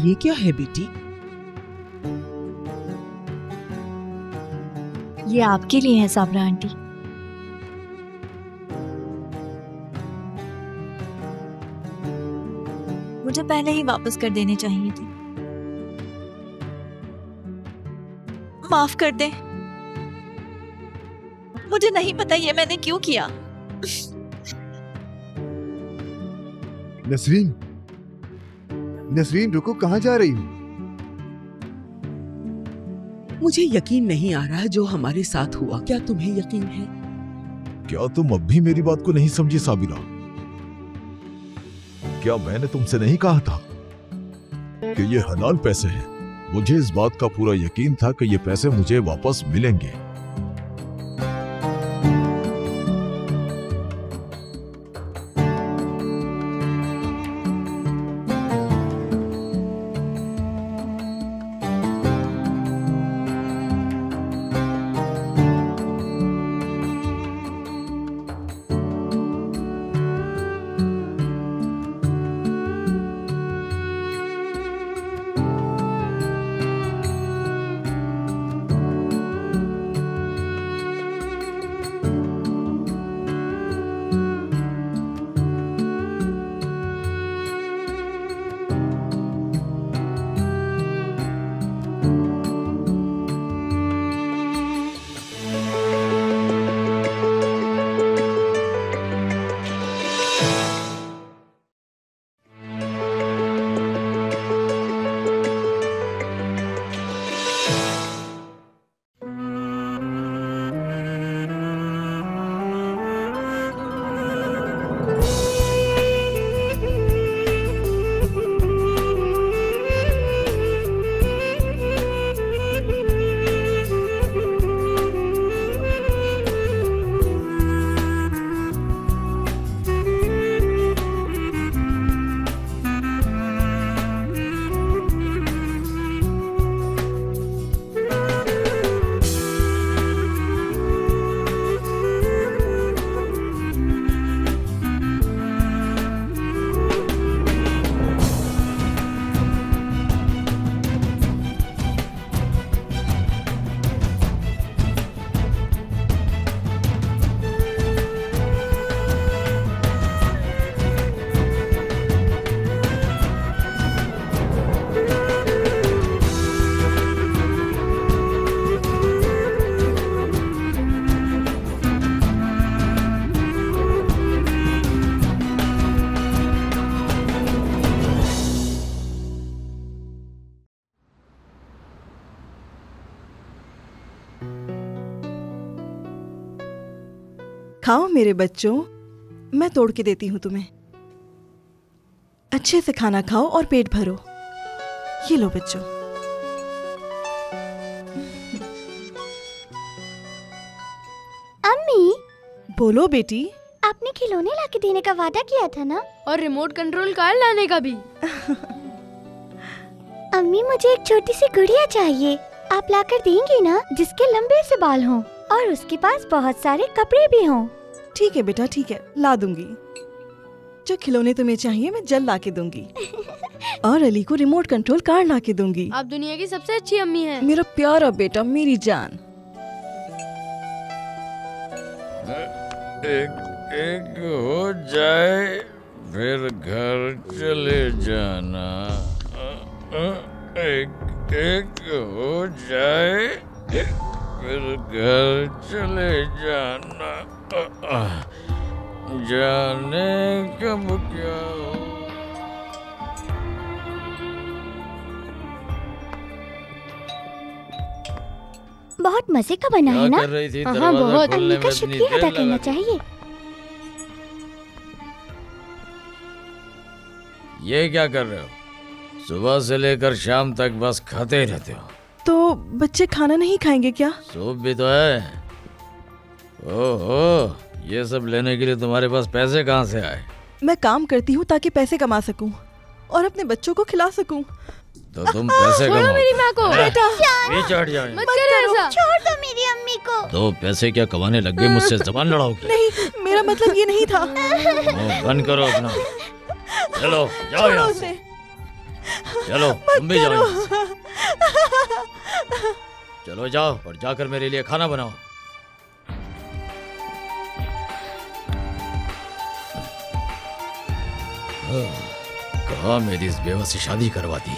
Speaker 2: ये क्या है बेटी?
Speaker 1: ये आपके लिए है साबरा आंटी। मुझे पहले ही वापस कर देने चाहिए थे। माफ कर दे। मुझे नहीं पता ये मैंने क्यों किया।
Speaker 5: नसरीन, नसरीन रुको, कहाँ जा रही हो?
Speaker 2: मुझे यकीन नहीं आ रहा जो हमारे साथ हुआ। क्या तुम्हें यकीन है?
Speaker 4: क्या तुम अब भी मेरी बात को नहीं समझी साबिरा? क्या मैंने तुमसे नहीं कहा था कि ये हलाल पैसे हैं? मुझे इस बात का पूरा यकीन था कि ये पैसे मुझे वापस मिलेंगे।
Speaker 9: खाओ मेरे बच्चों, मैं तोड़ के देती हूँ तुम्हें। अच्छे से खाना खाओ और पेट भरो। ये लो बच्चों।
Speaker 10: अम्मी,
Speaker 9: बोलो बेटी।
Speaker 10: आपने खिलौने लाके देने का वादा किया था ना?
Speaker 6: और रिमोट कंट्रोल कार लाने का भी।
Speaker 10: अम्मी, मुझे एक छोटी सी गुड़िया चाहिए। आप लाकर देंगी ना, जिसके लंबे से बाल हों और उसके पास बहुत सारे कपड़े भी हों।
Speaker 9: ठीक है बेटा, ठीक है, ला दूंगी। जो खिलौने तुम्हें चाहिए मैं जल्द ला के दूंगी। और अली को रिमोट कंट्रोल कार ला के दूंगी।
Speaker 6: आप दुनिया की सबसे अच्छी अम्मी हैं।
Speaker 9: मेरा प्यारा बेटा, मेरी जान।
Speaker 3: एक एक हो जाए फिर घर चले जाना, एक एक हो जाए, फिर घर चले जाना, जाने कब क्या हो।
Speaker 10: बहुत मजे का बना है ना?
Speaker 3: क्या कर रही थी?
Speaker 10: हाँ
Speaker 3: दरवाजा
Speaker 10: बहुत।
Speaker 3: खोलने
Speaker 10: अम्मी का
Speaker 3: में
Speaker 10: शुक्रिया
Speaker 3: इतनी
Speaker 10: अदा
Speaker 3: देर
Speaker 10: करना
Speaker 3: लगा दी।
Speaker 10: चाहिए।
Speaker 3: ये क्या कर रहे हो? सुबह से लेकर शाम तक बस खाते ही रहते हो।
Speaker 9: तो बच्चे खाना नहीं खाएंगे क्या?
Speaker 3: सूप भी तो है। ओहो, ये सब लेने के लिए तुम्हारे पास पैसे कहाँ से आए?
Speaker 9: मैं काम करती हूँ ताकि पैसे कमा सकूँ और अपने बच्चों को खिला सकूँ।
Speaker 3: तो तुम पैसे कमाओ।
Speaker 6: मेरी माँ को।
Speaker 9: बेटा
Speaker 3: पीछे हट जाओ।
Speaker 6: मत करो ऐसा।
Speaker 10: छोड़ दो मेरी अम्मी को।
Speaker 3: तो पैसे क्या कमाने लग गए? मुझसे जबान लड़ाओगे?
Speaker 9: नहीं, मेरा मतलब ये नहीं था।
Speaker 3: मुंह बंद करो अपना। चलो जाओ
Speaker 9: छोड़ो
Speaker 3: यहाँ से।
Speaker 9: उसे।
Speaker 3: चलो तुम भी जाओ यहाँ से। चलो जाओ और जाकर मेरे लिए खाना बनाओ। कहा मेरी इस बेवा से शादी करवा दी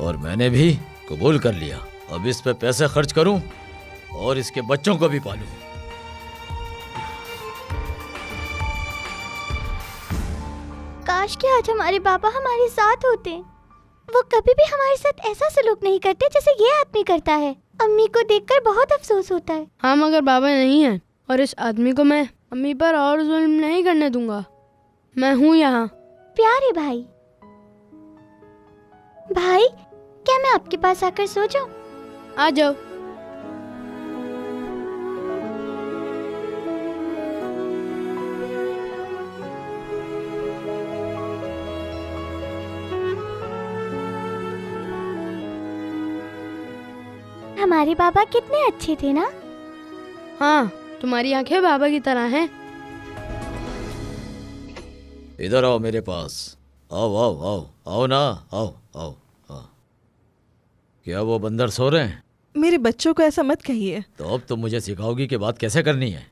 Speaker 3: और मैंने भी कबूल कर लिया। अब इस पे पैसे खर्च करूं और इसके बच्चों को भी पालूं।
Speaker 10: काश कि आज हमारे बाबा हमारे साथ होते। वो कभी भी हमारे साथ ऐसा सलूक नहीं करते जैसे ये आदमी करता है। अम्मी को देखकर बहुत अफसोस होता है।
Speaker 6: हाँ मगर बाबा नहीं है और इस आदमी को मैं अम्मी पर और जुल्म नहीं करने दूंगा। मैं हूँ यहाँ।
Speaker 10: प्यारे भाई, भाई क्या मैं आपके पास आकर सो जाऊं?
Speaker 6: आ जाओ।
Speaker 10: हमारे बाबा कितने अच्छे थे ना?
Speaker 6: हाँ, तुम्हारी आंखें बाबा की तरह हैं।
Speaker 3: इधर आओ मेरे पास। आओ आओ आओ आओ ना, आओ आओ आओ। क्या वो बंदर सो रहे हैं?
Speaker 9: मेरे बच्चों को ऐसा मत कहिए।
Speaker 3: तो अब तुम मुझे सिखाओगी कि बात कैसे करनी है।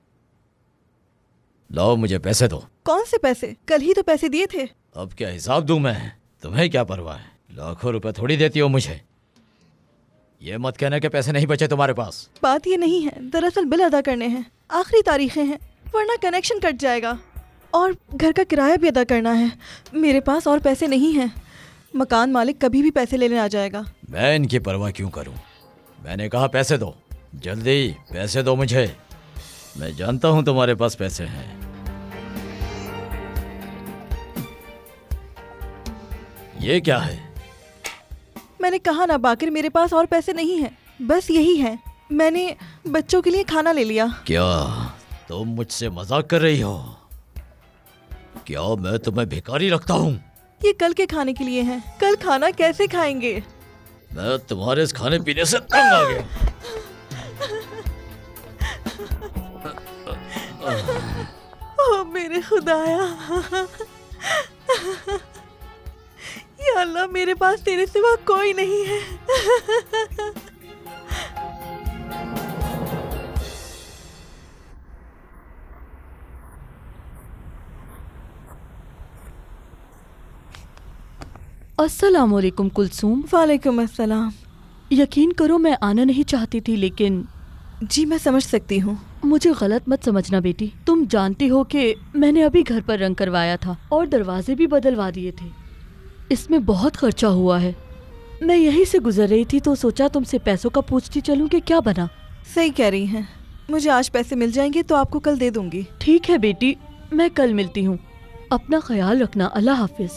Speaker 3: लाओ मुझे पैसे दो।
Speaker 9: कौन से पैसे? कल ही तो पैसे दिए थे।
Speaker 3: अब क्या हिसाब दूं मैं? तुम्हें क्या परवाह है? लाखों रुपए थोड़ी देती हो मुझे। ये मत कहना कि पैसे नहीं बचे तुम्हारे पास।
Speaker 9: बात ये नहीं है, दरअसल बिल अदा करने हैं। आखिरी तारीखें हैं, वरना कनेक्शन कट जाएगा और घर का किराया भी अदा करना है। मेरे पास और पैसे नहीं हैं। मकान मालिक कभी भी पैसे लेने आ जाएगा।
Speaker 3: मैं इनकी परवाह क्यों करूं? मैंने कहा पैसे दो, जल्दी पैसे दो मुझे। मैं जानता हूं तुम्हारे पास पैसे हैं। ये क्या है?
Speaker 9: मैंने कहा ना बाकिर, मेरे पास और पैसे नहीं हैं। बस यही है। मैंने बच्चों के लिए खाना ले लिया।
Speaker 3: क्या तुम मुझसे मजाक कर रही हो? क्या मैं तुम्हें भिखारी लगता हूँ?
Speaker 9: ये कल के खाने के लिए है। कल खाना कैसे खाएंगे?
Speaker 3: मैं तुम्हारे इस खाने पीने से तंग आ गया।
Speaker 9: ओ मेरे खुदाया, या अल्लाह, मेरे पास तेरे सिवा कोई नहीं है।
Speaker 11: अस्सलाम वालेकुम कुलसूम।
Speaker 9: वालेकुम अस्सलाम।
Speaker 11: यकीन करो मैं आना नहीं चाहती थी, लेकिन
Speaker 9: जी मैं समझ सकती हूँ।
Speaker 11: मुझे गलत मत समझना बेटी। तुम जानती हो कि मैंने अभी घर पर रंग करवाया था और दरवाजे भी बदलवा दिए थे। इसमें बहुत खर्चा हुआ है। मैं यहीं से गुजर रही थी तो सोचा तुमसे पैसों का पूछती चलूं कि क्या बना।
Speaker 9: सही कह रही हैं। मुझे आज पैसे मिल जाएंगे तो आपको कल दे दूंगी।
Speaker 11: ठीक है बेटी, मैं कल मिलती हूँ। अपना ख्याल रखना। अल्लाह हाफिज।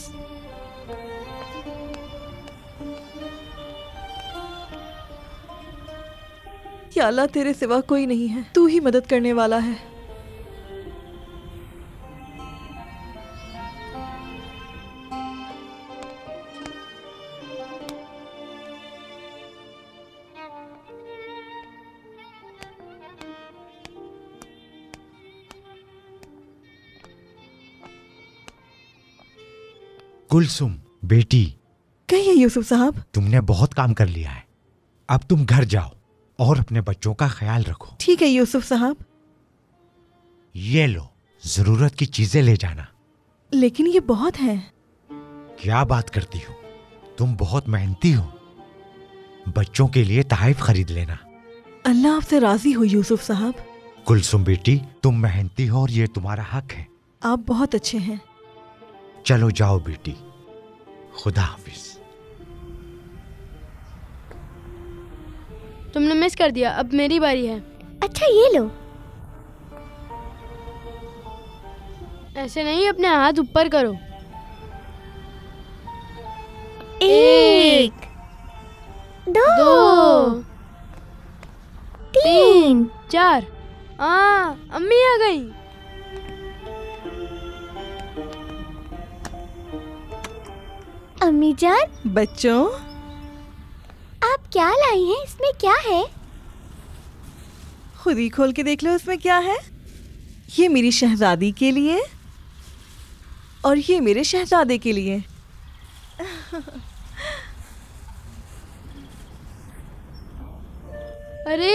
Speaker 9: या अल्लाह, तेरे सिवा कोई नहीं है। तू ही मदद करने वाला है।
Speaker 12: कुलसुम बेटी,
Speaker 9: कहिए यूसुफ साहब।
Speaker 12: तुमने बहुत काम कर लिया है। अब तुम घर जाओ और अपने बच्चों का ख्याल रखो।
Speaker 9: ठीक है यूसुफ साहब।
Speaker 12: ये लो, जरूरत की चीजें ले जाना।
Speaker 9: लेकिन ये बहुत है।
Speaker 12: क्या बात करती हो, तुम बहुत मेहनती हो। बच्चों के लिए तहफ़ खरीद लेना।
Speaker 9: अल्लाह आपसे राजी हो यूसुफ साहब।
Speaker 12: कुलसुम बेटी, तुम मेहनती हो और ये तुम्हारा हक है।
Speaker 9: आप बहुत अच्छे हैं।
Speaker 12: चलो जाओ बेटी, खुदा हाफिज।
Speaker 13: तुमने मिस कर दिया, अब मेरी बारी है।
Speaker 10: अच्छा ये लो।
Speaker 13: ऐसे नहीं, अपने हाथ ऊपर करो।
Speaker 10: 1 2 3
Speaker 13: 4। हाँ, अम्मी आ गई।
Speaker 10: अम्मी जान।
Speaker 9: बच्चों,
Speaker 10: आप क्या लाई हैं? इसमें क्या है?
Speaker 9: खुद ही खोल के देख लो इसमें क्या है। ये मेरी शहजादी के लिए और ये मेरे शहजादे के लिए।
Speaker 13: अरे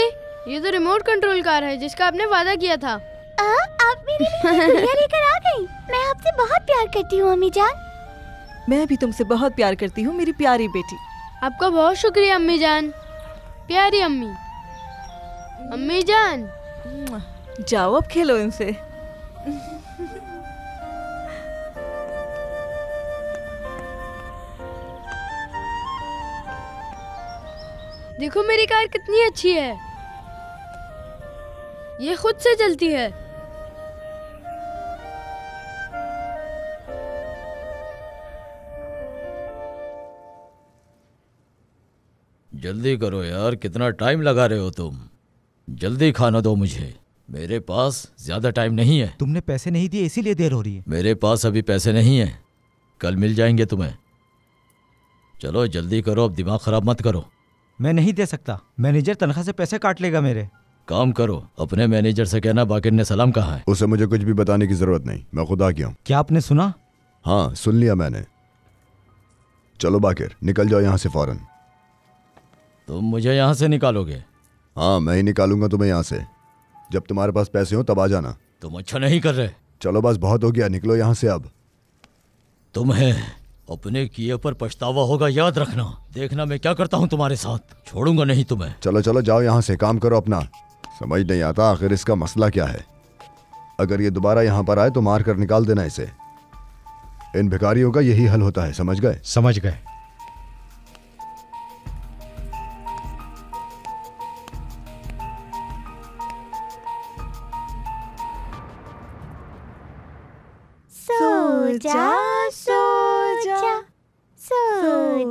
Speaker 13: ये तो रिमोट कंट्रोल कार है जिसका आपने वादा किया था।
Speaker 10: आप मेरे लिए गुड़िया लेकर आ गई। मैं आपसे बहुत प्यार करती हूँ अम्मी जान।
Speaker 9: मैं भी तुमसे बहुत प्यार करती हूँ मेरी प्यारी बेटी।
Speaker 13: आपका बहुत शुक्रिया अम्मी जान, प्यारी अम्मी। अम्मी जान,
Speaker 9: जाओ अब खेलो इनसे।
Speaker 13: देखो मेरी कार कितनी अच्छी है, ये खुद से चलती है।
Speaker 3: जल्दी करो यार, कितना टाइम लगा रहे हो तुम। जल्दी खाना दो मुझे, मेरे पास ज्यादा टाइम नहीं है।
Speaker 14: तुमने पैसे नहीं दिए इसीलिए देर हो रही है।
Speaker 3: मेरे पास अभी पैसे नहीं है, कल मिल जाएंगे तुम्हें। चलो जल्दी करो, अब दिमाग खराब मत करो।
Speaker 14: मैं नहीं दे सकता, मैनेजर तनख्वाह से पैसे काट लेगा मेरे।
Speaker 3: काम करो, अपने मैनेजर से कहना बाकिर ने सलाम कहा है।
Speaker 5: उसे मुझे कुछ भी बताने की जरूरत नहीं, मैं खुद आ गया हूँ।
Speaker 14: क्या आपने सुना?
Speaker 5: हाँ सुन लिया मैंने। चलो बाकिर, निकल जाओ यहाँ से फौरन।
Speaker 3: तुम मुझे यहाँ से निकालोगे?
Speaker 5: हाँ मैं ही निकालूंगा तुम्हें यहाँ से। जब तुम्हारे पास पैसे हो तब आ जाना।
Speaker 3: तुम अच्छा नहीं कर रहे।
Speaker 5: चलो बस बहुत हो गया, निकलो यहाँ से अब।
Speaker 3: तुम्हें अपने किए पर पछतावा होगा, याद रखना। देखना मैं क्या करता हूँ तुम्हारे साथ, छोड़ूंगा नहीं तुम्हें।
Speaker 5: चलो चलो जाओ यहाँ से, काम करो अपना। समझ नहीं आता आखिर इसका मसला क्या है। अगर ये दोबारा यहाँ पर आए तो मार कर निकाल देना इसे। इन भिखारियों का यही हल होता है, समझ गए?
Speaker 12: समझ गए।
Speaker 10: सो जा सो जा सो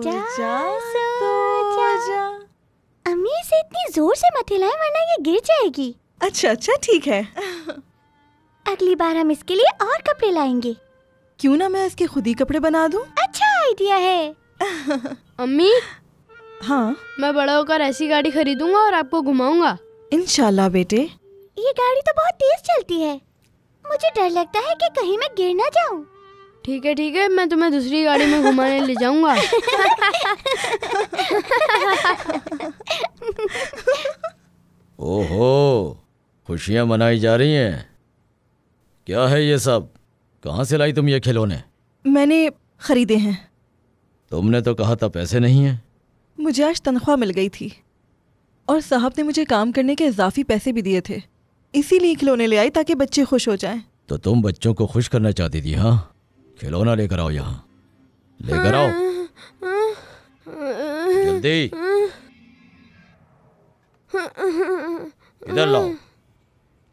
Speaker 10: जा सो जा। अम्मी इसे इतनी जोर से मत हिलाएं वरना ये गिर जाएगी।
Speaker 9: अच्छा अच्छा ठीक है।
Speaker 10: अगली बार हम इसके लिए और कपड़े लाएंगे।
Speaker 9: क्यों ना मैं इसके खुद ही कपड़े बना दूं?
Speaker 10: अच्छा आइडिया है।
Speaker 13: अम्मी,
Speaker 9: हाँ
Speaker 13: मैं बड़ा होकर ऐसी गाड़ी खरीदूंगा और आपको घुमाऊंगा।
Speaker 9: इंशाल्लाह बेटे।
Speaker 10: ये गाड़ी तो बहुत तेज चलती है, मुझे डर लगता है कि कहीं मैं गिर ना जाऊं।
Speaker 13: ठीक है, मैं तुम्हें दूसरी गाड़ी में घुमाने ले जाऊंगा।
Speaker 3: ओहो, खुशियां मनाई जा रही हैं। क्या है ये सब? कहाँ से लाई तुम ये खिलौने?
Speaker 9: मैंने खरीदे हैं।
Speaker 3: तुमने तो कहा था पैसे नहीं है।
Speaker 9: मुझे आज तनख्वाह मिल गई थी और साहब ने मुझे काम करने के इजाफी पैसे भी दिए थे, इसीलिए खिलौने ले आई ताकि बच्चे खुश हो जाएं।
Speaker 3: तो तुम बच्चों को खुश करना चाहती थी? हाँ, खिलौना लेकर आओ, यहाँ लेकर आओ जल्दी। इधर लाओ।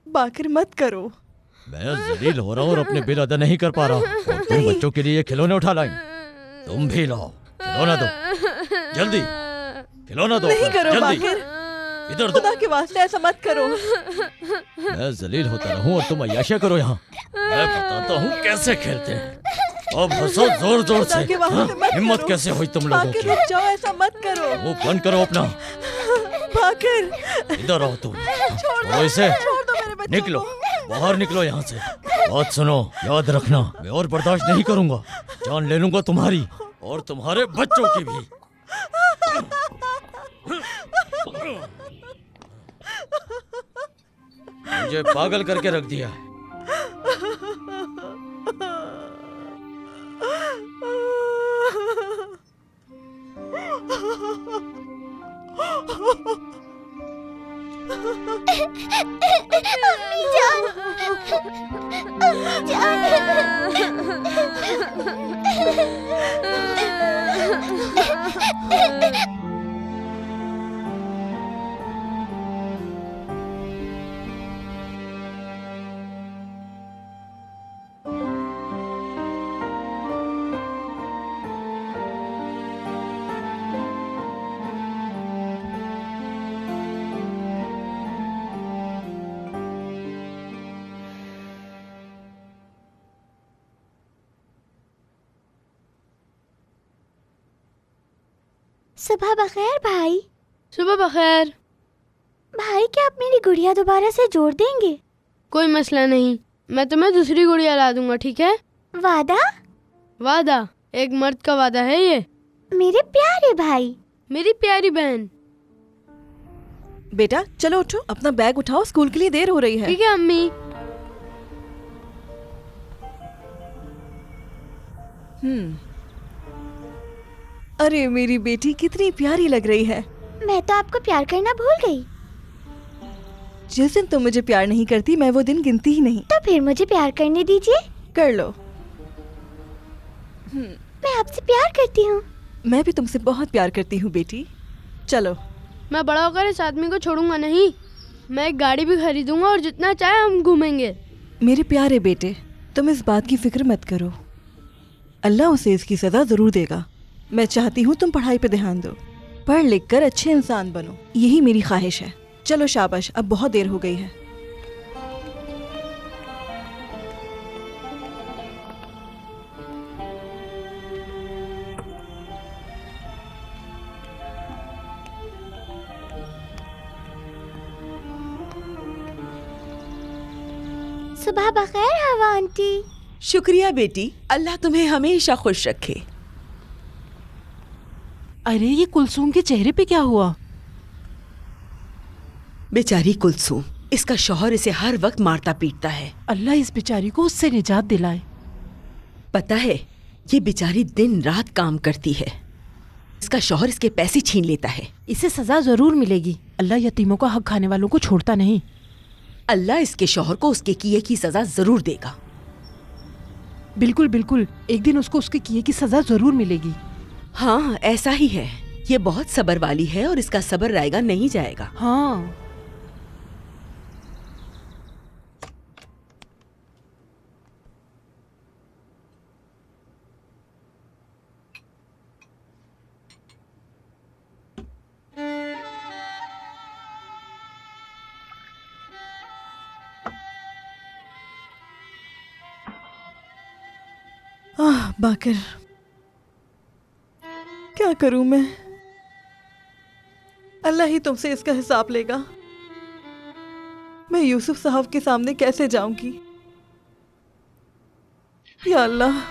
Speaker 9: बाकिर मत करो।
Speaker 3: मैं जलील हो रहा हूँ और अपने बिल अदा नहीं कर पा रहा हूँ, और तुम बच्चों के लिए खिलौने उठा लाई। तुम भी लाओ, खिलौना दो जल्दी, खिलौना दो।
Speaker 9: नहीं करो
Speaker 3: जल्दी।
Speaker 9: बाकिर,
Speaker 3: इधर दो।
Speaker 9: खुदा के वास्ते ऐसा मत करो।
Speaker 3: मैं जलील होता रहूं और तुम अय्याशा करो यहाँ। मैं बताता हूँ कैसे खेलते हैं। अब हंसो जोर जोर से। हाँ? हिम्मत कैसे हुई तुम लोगों
Speaker 9: बाकिर
Speaker 3: की?
Speaker 9: रुक जाओ, ऐसा मत करो।
Speaker 3: वो बंद करो अपना।
Speaker 9: बाकिर
Speaker 3: इधर आओ तुम।
Speaker 9: छोड़
Speaker 3: तो इसे
Speaker 9: छोड़ दो मेरे बच्चों
Speaker 3: निकलो,
Speaker 9: को।
Speaker 3: बाहर निकलो यहाँ से। बात सुनो, याद रखना, मैं और बर्दाश्त नहीं करूंगा। जान ले लूंगा तुम्हारी और तुम्हारे बच्चों की भी। मुझे पागल करके रख दिया।
Speaker 10: अम्मी जान, अम्मी जान। सुबह बखैर भाई।
Speaker 13: सुबह बखैर
Speaker 10: भाई, क्या आप मेरी गुड़िया दोबारा से जोड़ देंगे?
Speaker 13: कोई मसला नहीं, मैं तुम्हें दूसरी गुड़िया ला दूंगा, ठीक है?
Speaker 10: वादा?
Speaker 13: वादा? एक मर्द का वादा है ये।
Speaker 10: मेरे प्यारे भाई।
Speaker 13: मेरी प्यारी बहन।
Speaker 9: बेटा चलो उठो, अपना बैग उठाओ, स्कूल के लिए देर हो रही है।
Speaker 13: ठीक है अम्मी।
Speaker 9: अरे मेरी बेटी कितनी प्यारी लग रही है।
Speaker 10: मैं तो आपको प्यार करना भूल गई।
Speaker 9: जिस दिन तुम मुझे प्यार नहीं करती मैं वो दिन गिनती ही नहीं।
Speaker 10: तो फिर मुझे प्यार करने दीजिए।
Speaker 9: कर लो।
Speaker 10: मैं आपसे प्यार करती हूँ।
Speaker 9: मैं भी तुमसे बहुत प्यार करती हूँ बेटी। चलो।
Speaker 13: मैं बड़ा होकर इस आदमी को छोड़ूंगा नहीं। मैं एक गाड़ी भी खरीदूंगा और जितना चाहे हम घूमेंगे।
Speaker 9: मेरे प्यारे बेटे, तुम इस बात की फिक्र मत करो, अल्लाह उसे इसकी सजा जरूर देगा। मैं चाहती हूँ तुम पढ़ाई पे ध्यान दो, पढ़ लिख कर अच्छे इंसान बनो, यही मेरी ख्वाहिश है। चलो शाबाश, अब बहुत देर हो गई है।
Speaker 10: सुबह बखैर हवा आंटी।
Speaker 2: शुक्रिया बेटी, अल्लाह तुम्हें हमेशा खुश रखे।
Speaker 6: अरे ये कुलसूम के चेहरे पे क्या हुआ?
Speaker 2: बेचारी कुलसूम, इसका शौहर इसे हर वक्त मारता पीटता है।
Speaker 6: अल्लाह इस बेचारी को उससे निजात दिलाए।
Speaker 2: पता है, ये बेचारी दिन रात काम करती है, इसका शौहर इसके पैसे छीन लेता है।
Speaker 6: इसे सजा जरूर मिलेगी। अल्लाह यतीमों का हक खाने वालों को छोड़ता नहीं।
Speaker 2: अल्लाह इसके शौहर को उसके किए की सजा जरूर देगा।
Speaker 6: बिल्कुल बिल्कुल, एक दिन उसको उसके किए की सजा जरूर मिलेगी।
Speaker 2: हाँ ऐसा ही है, ये बहुत सब्र वाली है और इसका सब्र रायगा नहीं जाएगा।
Speaker 6: हाँ
Speaker 9: बाकर, क्या करूं मैं? अल्लाह ही तुमसे इसका हिसाब लेगा। मैं यूसुफ साहब के सामने कैसे जाऊंगी? या अल्लाह।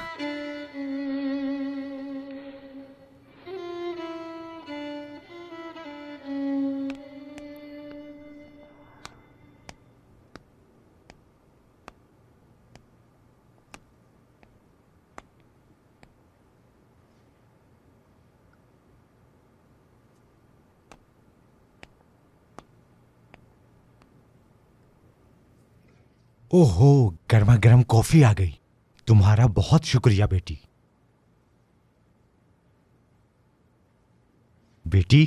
Speaker 12: ओहो, गर्मा गर्म कॉफी आ गई। तुम्हारा बहुत शुक्रिया बेटी। बेटी,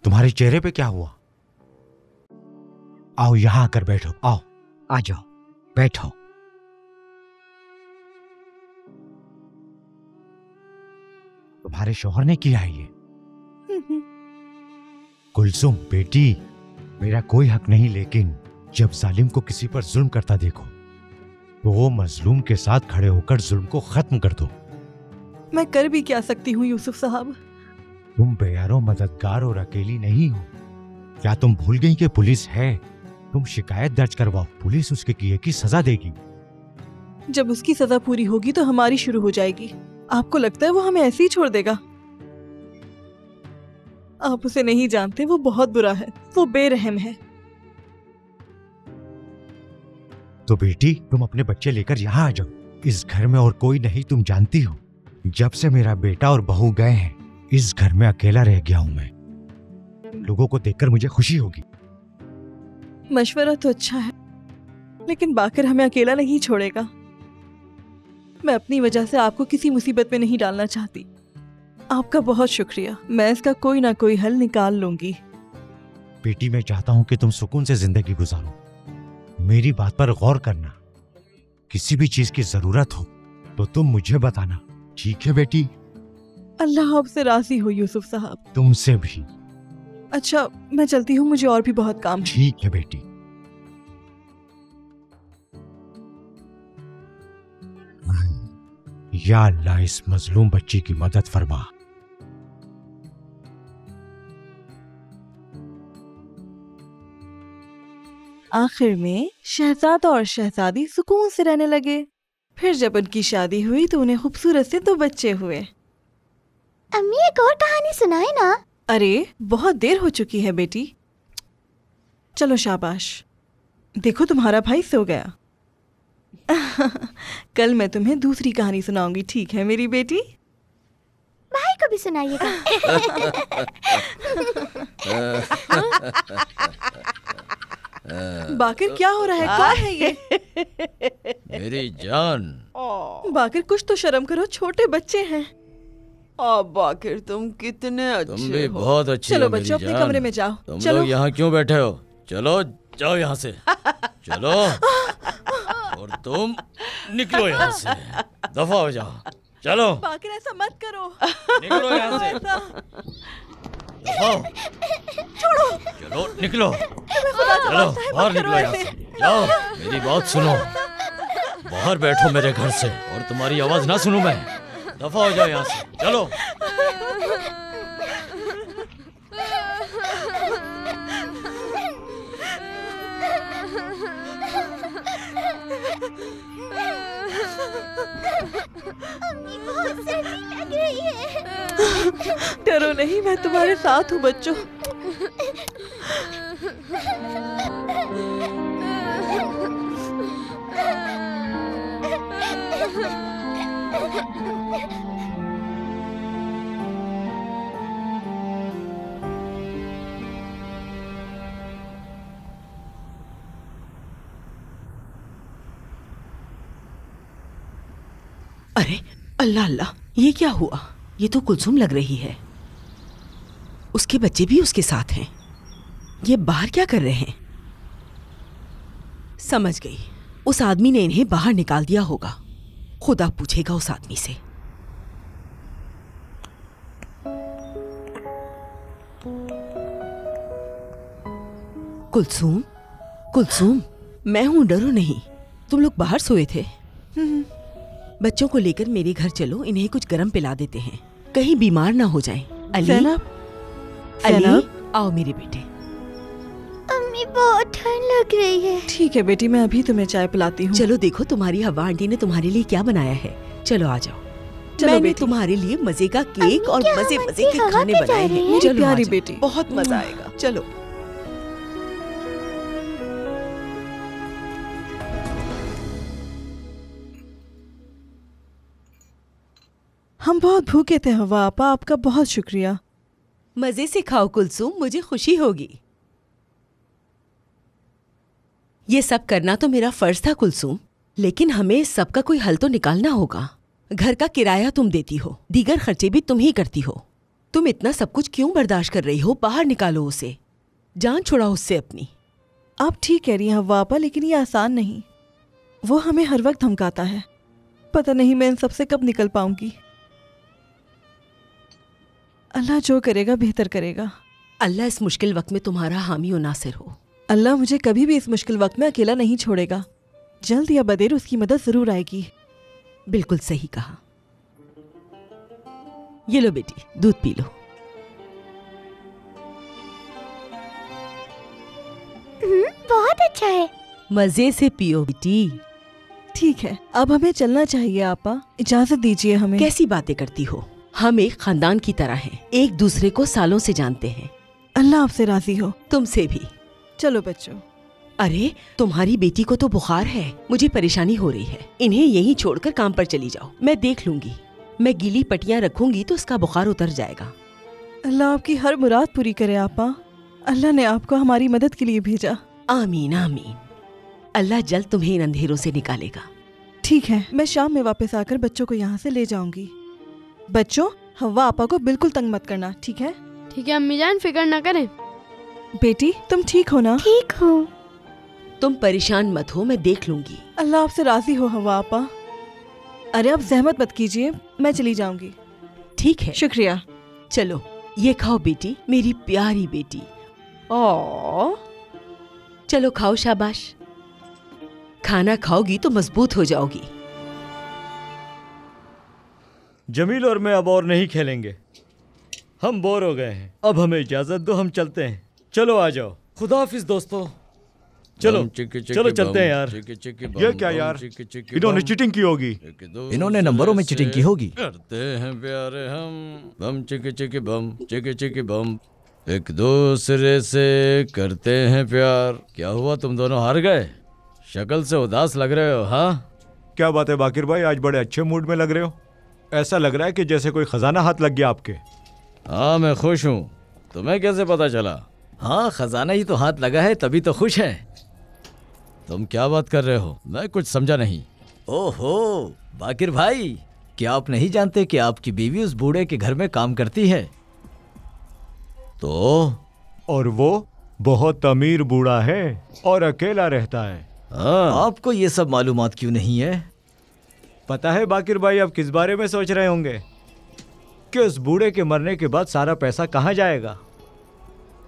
Speaker 12: तुम्हारे चेहरे पे क्या हुआ? आओ यहां आकर बैठो। आओ, आ जाओ, बैठो। तुम्हारे शौहर ने किया है ये। कुलसुम बेटी, मेरा कोई हक नहीं, लेकिन जब जालिम को किसी पर जुल्म करता देखो तो वो मजलूम के साथ खड़े होकर जुल्म को खत्म कर दो।
Speaker 9: मैं कर भी क्या सकती हूँ यूसुफ साहब?
Speaker 12: तुम बेयारो मददगार और अकेली नहीं हो। क्या तुम भूल गई कि पुलिस है? तुम शिकायत दर्ज करवाओ, पुलिस उसके किए की सजा देगी।
Speaker 9: जब उसकी सजा पूरी होगी तो हमारी शुरू हो जाएगी। आपको लगता है वो हमें ऐसे ही छोड़ देगा? आप उसे नहीं जानते, वो बहुत बुरा है, वो बेरहम है।
Speaker 12: तो बेटी, तुम अपने बच्चे लेकर यहाँ आ जाओ। इस घर में और कोई नहीं, तुम जानती हो, जब से मेरा बेटा और बहू गए हैं इस घर में अकेला रह गया हूं मैं। लोगों को देखकर मुझे खुशी होगी।
Speaker 9: मशवरा तो अच्छा है, लेकिन बाकर हमें अकेला नहीं छोड़ेगा। मैं अपनी वजह से आपको किसी मुसीबत में नहीं डालना चाहती। आपका बहुत शुक्रिया। मैं इसका कोई ना कोई हल निकाल लूंगी।
Speaker 12: बेटी, मैं चाहता हूँ कि तुम सुकून से जिंदगी गुजारो। मेरी बात पर गौर करना। किसी भी चीज की जरूरत हो तो तुम मुझे बताना, ठीक है बेटी?
Speaker 9: अल्लाह आपसे राजी हो यूसुफ साहब।
Speaker 12: तुमसे भी।
Speaker 9: अच्छा, मैं चलती हूँ, मुझे और भी बहुत काम है।
Speaker 12: ठीक है बेटी। या अल्लाह, इस मजलूम बच्ची की मदद फरमा।
Speaker 9: आखिर में शहजादा और शहजादी सुकून से रहने लगे। फिर जब उनकी शादी हुई तो उन्हें खूबसूरत से 2 बच्चे हुए।
Speaker 10: अम्मी, एक और कहानी सुनाए ना।
Speaker 9: अरे बहुत देर हो चुकी है बेटी। चलो शाबाश, देखो तुम्हारा भाई सो गया। कल मैं तुम्हें दूसरी कहानी सुनाऊंगी, ठीक है मेरी बेटी?
Speaker 10: भाई को भी सुनाइएगा।
Speaker 9: बाकर, क्या हो रहा है? कौन है ये?
Speaker 3: मेरी जान।
Speaker 9: बाकर, कुछ तो शर्म करो, छोटे बच्चे हैं। बाकर, तुम कितने अच्छे
Speaker 3: तुम भी
Speaker 9: हो।
Speaker 3: बहुत अच्छी
Speaker 9: चलो
Speaker 3: हो मेरी
Speaker 9: बच्चों, अपने
Speaker 3: जान।
Speaker 9: कमरे में जाओ।
Speaker 3: तुम
Speaker 9: चलो।
Speaker 3: लोग यहाँ क्यों बैठे हो? चलो जाओ यहाँ से। चलो, और तुम निकलो यहाँ से, दफा हो जाओ। चलो
Speaker 9: बाकर, ऐसा मत करो।
Speaker 3: निकलो यहाँ से। दफा हो।
Speaker 9: छोड़ो।
Speaker 3: चलो निकलो। चलो बाहर निकलो यहाँ से। जाओ, मेरी बात सुनो। बाहर बैठो मेरे घर से, और तुम्हारी आवाज ना सुनूं मैं। दफा हो जाओ यहाँ से। चलो।
Speaker 10: अम्मी, बहुत सर्दी लग रही है।
Speaker 9: डरो नहीं, मैं तुम्हारे साथ हूँ बच्चों।
Speaker 2: अरे अल्लाह अल्लाह, ये क्या हुआ? ये तो कुलसुम लग रही है। उसके बच्चे भी उसके साथ हैं। ये बाहर क्या कर रहे हैं? समझ गई, उस आदमी ने इन्हें बाहर निकाल दिया होगा। खुदा पूछेगा उस आदमी से। कुलसुम, कुलसुम, मैं हूं, डरो नहीं। तुम लोग बाहर सोए थे। बच्चों को लेकर मेरे घर चलो, इन्हें कुछ गरम पिला देते हैं, कहीं बीमार ना हो जाएं। अली, अली, आओ मेरे बेटे।
Speaker 10: अम्मी, बहुत ठंड लग रही है।
Speaker 9: ठीक है बेटी, मैं अभी तुम्हें चाय पिलाती हूँ।
Speaker 2: चलो देखो, तुम्हारी हवा आंटी ने तुम्हारे लिए क्या बनाया है। चलो आ जाओ। मैंने तुम्हारे लिए मजे का केक और मजे मजे के खाने बनाए हैं। चलो
Speaker 9: प्यारी
Speaker 2: आ जाओ,
Speaker 9: बेटी,
Speaker 2: बहुत मजा आएगा। चलो।
Speaker 9: हम बहुत भूखे थे हवा आपा, आपका बहुत शुक्रिया।
Speaker 2: मजे से खाओ कुलसुम, मुझे खुशी होगी। ये सब करना तो मेरा फर्ज था कुलसुम, लेकिन हमें इस सब का कोई हल तो निकालना होगा। घर का किराया तुम देती हो, दीगर खर्चे भी तुम ही करती हो। तुम इतना सब कुछ क्यों बर्दाश्त कर रही हो? बाहर निकालो उसे, जान छुड़ाओ उससे अपनी।
Speaker 9: आप ठीक कह रही हैं हवा आपा, लेकिन ये आसान नहीं। वो हमें हर वक्त धमकाता है। पता नहीं मैं इन सबसे कब निकल पाऊंगी। अल्लाह जो करेगा बेहतर करेगा।
Speaker 2: अल्लाह इस मुश्किल वक्त में तुम्हारा हामी और नासिर हो।
Speaker 9: अल्लाह मुझे कभी भी इस मुश्किल वक्त में अकेला नहीं छोड़ेगा। जल्द या बदेर उसकी मदद जरूर आएगी।
Speaker 2: बिल्कुल सही कहा। ये लो बेटी, दूध पी लो।
Speaker 10: बहुत अच्छा है।
Speaker 2: मजे से पियो बेटी।
Speaker 9: ठीक है, अब हमें चलना चाहिए आपा, इजाजत दीजिए हमें।
Speaker 2: कैसी बातें करती हो? हम एक खानदान की तरह हैं, एक दूसरे को सालों से जानते हैं।
Speaker 9: अल्लाह आपसे राजी हो।
Speaker 2: तुमसे भी।
Speaker 9: चलो बच्चों।
Speaker 2: अरे तुम्हारी बेटी को तो बुखार है, मुझे परेशानी हो रही है। इन्हें यहीं छोड़कर काम पर चली जाओ, मैं देख लूंगी। मैं गीली पट्टियां रखूंगी तो इसका बुखार उतर जाएगा।
Speaker 9: अल्लाह आपकी हर मुराद पूरी करे आपा। अल्लाह ने आपको हमारी मदद के लिए भेजा।
Speaker 2: आमीन आमीन। अल्लाह जल्द तुम्हें इन अंधेरों से निकालेगा।
Speaker 9: ठीक है, मैं शाम में वापस आकर बच्चों को यहाँ से ले जाऊंगी। बच्चों, हवा आपा को बिल्कुल तंग मत करना, ठीक है?
Speaker 13: ठीक है अम्मी जान, फिक्र ना करें।
Speaker 9: बेटी तुम ठीक हो ना?
Speaker 10: ठीक हूँ।
Speaker 2: तुम परेशान मत हो, मैं देख लूंगी।
Speaker 9: अल्लाह आपसे राजी हो हवा आपा। अरे आप जहमत मत कीजिए, मैं चली जाऊंगी।
Speaker 2: ठीक है,
Speaker 9: शुक्रिया।
Speaker 2: चलो ये खाओ बेटी, मेरी प्यारी बेटी। ओ चलो खाओ, शाबाश। खाना खाओगी तो मजबूत हो जाओगी।
Speaker 3: जमील और मैं अब और नहीं खेलेंगे, हम बोर हो गए हैं। अब हमें इजाजत दो, हम चलते हैं। चलो आ जाओ। खुदा हाफिज दोस्तों। चलो चलो चलते हैं यार।
Speaker 4: ये क्या यार, इन्होंने चीटिंग की होगी।
Speaker 15: इन्होंने नंबरों में चीटिंग की होगी।
Speaker 3: करते हैं प्यारे हम, बम चिकी चिकी बम, चिकी चिकी बम, एक दूसरे से करते हैं प्यार। क्या हुआ, तुम दोनों हार गए? शक्ल से उदास लग रहे हो। हाँ
Speaker 4: क्या बात है बाकिर भाई, आज बड़े अच्छे मूड में लग रहे हो। ऐसा लग रहा है कि जैसे कोई खजाना हाथ लग गया आपके।
Speaker 3: हाँ मैं खुश हूँ। तुम्हें कैसे पता चला?
Speaker 15: हाँ खजाना ही तो हाथ लगा है, तभी तो खुश है।
Speaker 3: तुम क्या बात कर रहे हो? मैं कुछ समझा नहीं।
Speaker 15: ओहो बाकिर भाई, क्या आप नहीं जानते कि आपकी बीवी उस बूढ़े के घर में काम करती है?
Speaker 3: तो
Speaker 4: और वो बहुत अमीर बूढ़ा है और अकेला रहता है।
Speaker 15: आपको ये सब मालूमात क्यों नहीं है?
Speaker 4: पता है बाकिर भाई, आप किस बारे में सोच रहे होंगे कि उस बूढ़े के मरने के बाद सारा पैसा कहाँ जाएगा।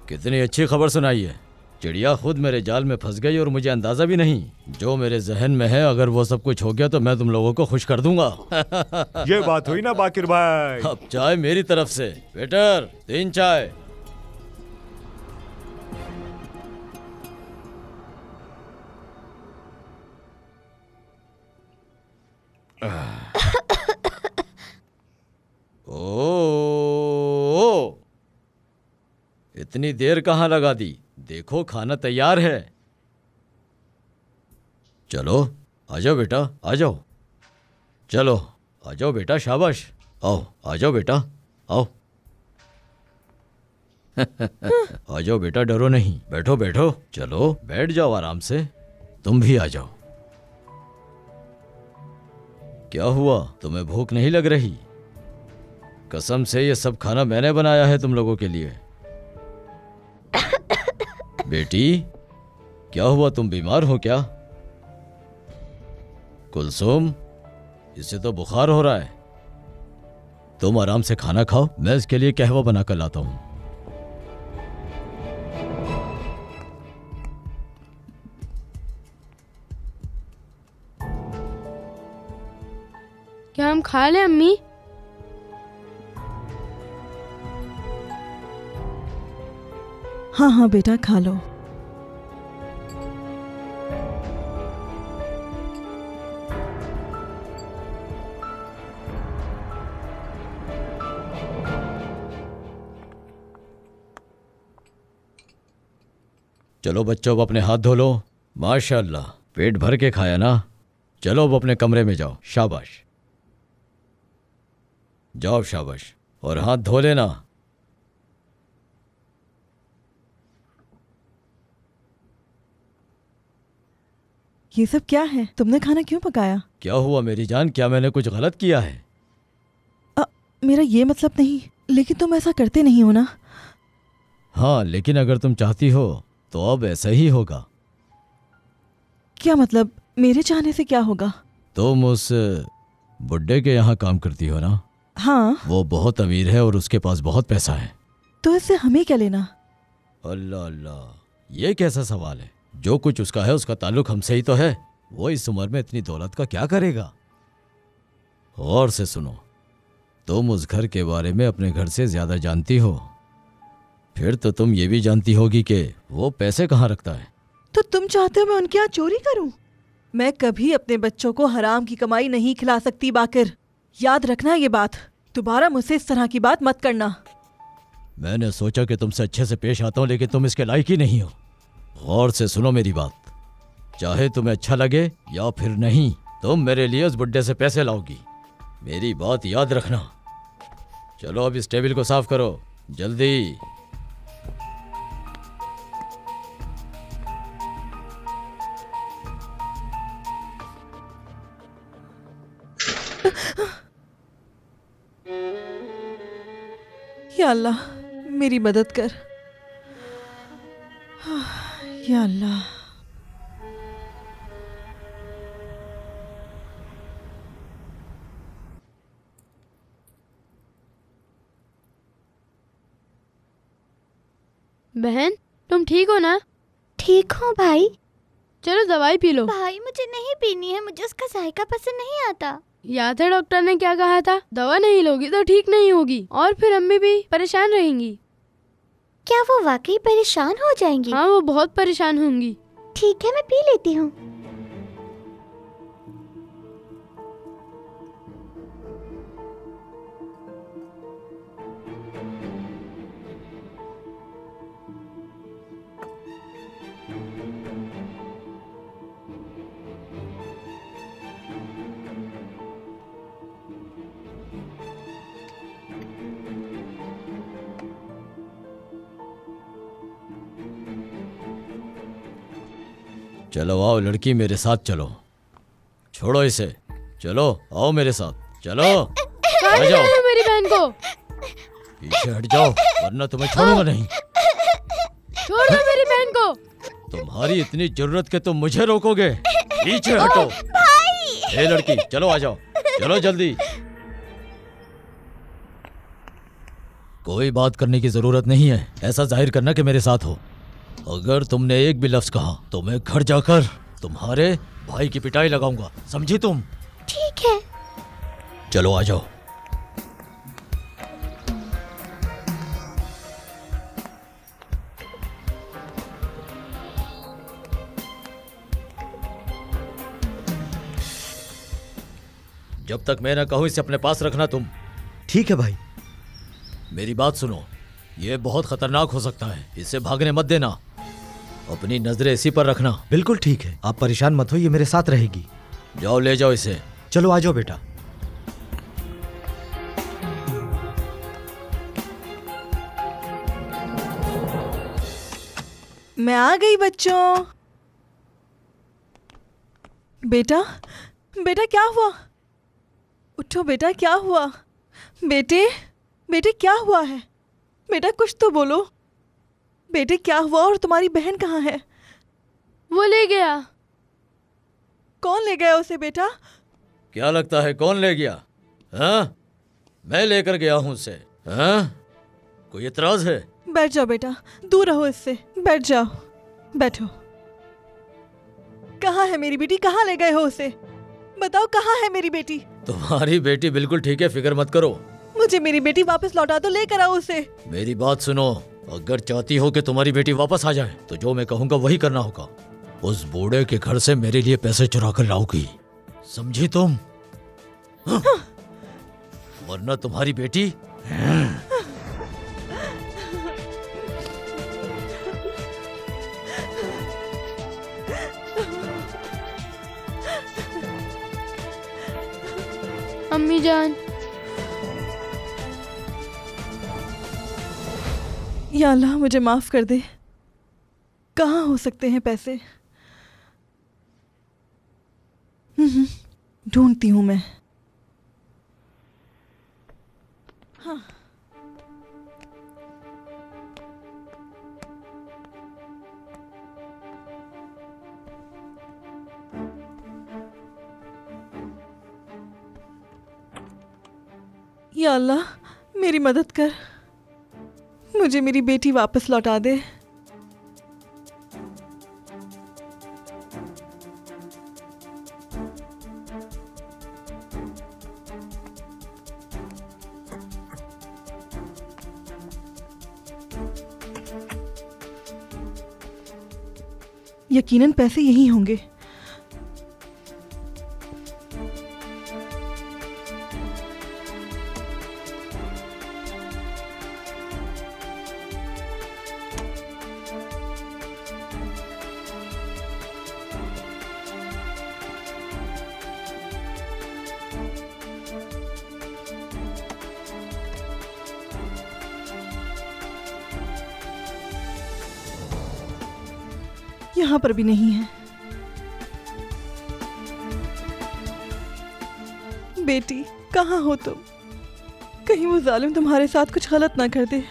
Speaker 3: कितनी अच्छी खबर सुनाई है। चिड़िया खुद मेरे जाल में फंस गई और मुझे अंदाजा भी नहीं। जो मेरे जहन में है, अगर वो सब कुछ हो गया तो मैं तुम लोगों को खुश कर दूंगा।
Speaker 4: ये बात हुई ना बाकिर भाई।
Speaker 3: अब चाय मेरी तरफ से। वेटर 3 चाय। ओ इतनी देर कहाँ लगा दी? देखो खाना तैयार है। चलो आ जाओ बेटा, आ जाओ। चलो आ जाओ बेटा, शाबाश। आओ आ जाओ बेटा, आओ। आ जाओ बेटा, डरो नहीं। बैठो बैठो, चलो बैठ जाओ आराम से। तुम भी आ जाओ। क्या हुआ, तुम्हें भूख नहीं लग रही? कसम से ये सब खाना मैंने बनाया है तुम लोगों के लिए। बेटी क्या हुआ, तुम बीमार हो क्या? कुलसुम, इससे तो बुखार हो रहा है। तुम आराम से खाना खाओ, मैं इसके लिए कहवा बना कर लाता हूं।
Speaker 13: क्या हम खा लें अम्मी?
Speaker 9: हाँ हाँ बेटा, खा लो।
Speaker 3: चलो बच्चों, अब अपने हाथ धो लो। माशाअल्लाह, पेट भर के खाया ना। चलो अब अपने कमरे में जाओ। शाबाश, जाओ शाबाश, और हाथ धो लेना।
Speaker 9: ये सब क्या है? तुमने खाना क्यों पकाया?
Speaker 3: क्या हुआ मेरी जान, क्या मैंने कुछ गलत किया है?
Speaker 9: मेरा ये मतलब नहीं, लेकिन तुम ऐसा करते नहीं हो ना।
Speaker 3: हाँ, लेकिन अगर तुम चाहती हो तो अब ऐसा ही होगा।
Speaker 9: क्या मतलब? मेरे चाहने से क्या होगा?
Speaker 3: तुम उस बुड्ढे के यहाँ काम करती हो ना?
Speaker 9: हाँ।
Speaker 3: वो बहुत अमीर है और उसके पास बहुत पैसा है।
Speaker 9: तो इससे हमें क्या लेना?
Speaker 3: अल्लाह अल्लाह, ये कैसा सवाल है? जो कुछ उसका है उसका ताल्लुक हमसे ही तो है। वो इस उम्र में इतनी दौलत का क्या करेगा? और से सुनो, तुम उस घर के बारे में अपने घर से ज्यादा जानती हो। फिर तो तुम ये भी जानती होगी कि वो पैसे कहाँ रखता है।
Speaker 9: तो तुम चाहते हो मैं उनके यहाँ चोरी करूं? मैं कभी अपने बच्चों को हराम की कमाई नहीं खिला सकती बाकिर। याद रखना ये बात। दोबारा मुझसे इस तरह की बात मत करना।
Speaker 3: मैंने सोचा कि तुमसे अच्छे से पेश आता हूँ, लेकिन तुम इसके लायक ही नहीं हो। गौर से सुनो मेरी बात। चाहे तुम्हें अच्छा लगे या फिर नहीं, तुम मेरे लिए उस बुड्ढे से पैसे लाओगी। मेरी बात याद रखना। चलो अब इस टेबल को साफ करो। जल्दी।
Speaker 9: या अल्लाह मेरी मदद कर। या अल्लाह।
Speaker 13: बहन तुम ठीक हो ना?
Speaker 10: ठीक हो भाई।
Speaker 13: चलो दवाई पी लो।
Speaker 10: भाई मुझे नहीं पीनी है, मुझे उसका जायका पसंद नहीं आता।
Speaker 13: याद है डॉक्टर ने क्या कहा था? दवा नहीं लोगी तो ठीक नहीं होगी और फिर अम्मी भी परेशान रहेंगी।
Speaker 10: क्या वो वाकई परेशान हो जाएंगी?
Speaker 13: हाँ वो बहुत परेशान होंगी।
Speaker 10: ठीक है मैं पी लेती हूँ।
Speaker 3: चलो आओ लड़की, मेरे साथ चलो। छोड़ो इसे, चलो आओ मेरे साथ, चलो। आ जाओ।
Speaker 13: मेरी बहन को
Speaker 3: पीछे हट जाओ वरना तुम्हें छोड़ूंगा नहीं।
Speaker 13: छोड़ दो मेरी बहन को।
Speaker 3: तुम्हारी इतनी जरूरत के तुम मुझे रोकोगे? पीछे हटो। ए लड़की चलो आ जाओ, चलो जल्दी। कोई बात करने की जरूरत नहीं है, ऐसा जाहिर करना कि मेरे साथ हो। अगर तुमने एक भी लफ्ज कहा तो मैं घर जाकर तुम्हारे भाई की पिटाई लगाऊंगा, समझी तुम?
Speaker 10: ठीक है।
Speaker 3: चलो आ जाओ। जब तक मैं ना कहूं इसे अपने पास रखना तुम।
Speaker 14: ठीक है भाई।
Speaker 3: मेरी बात सुनो, यह बहुत खतरनाक हो सकता है, इसे भागने मत देना। अपनी नजरें इसी पर रखना।
Speaker 14: बिल्कुल ठीक है, आप परेशान मत हो, ये मेरे साथ रहेगी।
Speaker 3: जाओ ले जाओ इसे।
Speaker 14: चलो आ जाओ बेटा।
Speaker 9: मैं आ गई बच्चों। बेटा बेटा क्या हुआ? उठो बेटा, क्या हुआ? बेटे बेटे क्या हुआ है? बेटा कुछ तो बोलो। बेटे क्या हुआ और तुम्हारी बहन कहाँ है?
Speaker 13: वो ले गया।
Speaker 9: कौन ले गया उसे बेटा?
Speaker 3: क्या लगता है कौन ले गया? हाँ? मैं लेकर गया हूँ उसे। हाँ? कोई एतराज है?
Speaker 9: बैठ जाओ बेटा, दूर रहो इससे, बैठ जाओ, बैठो। कहाँ है मेरी बेटी? कहाँ ले गए हो उसे? बताओ कहाँ है मेरी बेटी?
Speaker 3: तुम्हारी बेटी बिल्कुल ठीक है, फिक्र मत करो।
Speaker 9: मुझे मेरी बेटी वापस लौटा दो, लेकर आओ उसे।
Speaker 3: मेरी बात सुनो, अगर चाहती हो कि तुम्हारी बेटी वापस आ जाए तो जो मैं कहूँगा वही करना होगा। उस बूढ़े के घर से मेरे लिए पैसे चुरा कर लाओगी, समझी तुम? हाँ? वरना तुम्हारी बेटी
Speaker 13: अम्मी जान।
Speaker 9: या अल्लाह मुझे माफ कर दे। कहाँ हो सकते हैं पैसे? ढूंढती हूँ मैं। हाँ। या अल्लाह मेरी मदद कर, मुझे मेरी बेटी वापस लौटा दे। यकीनन पैसे यही होंगे। यहाँ पर भी नहीं है। बेटी कहाँ हो तुम? कहीं वो जालिम तुम्हारे साथ कुछ गलत ना कर दे।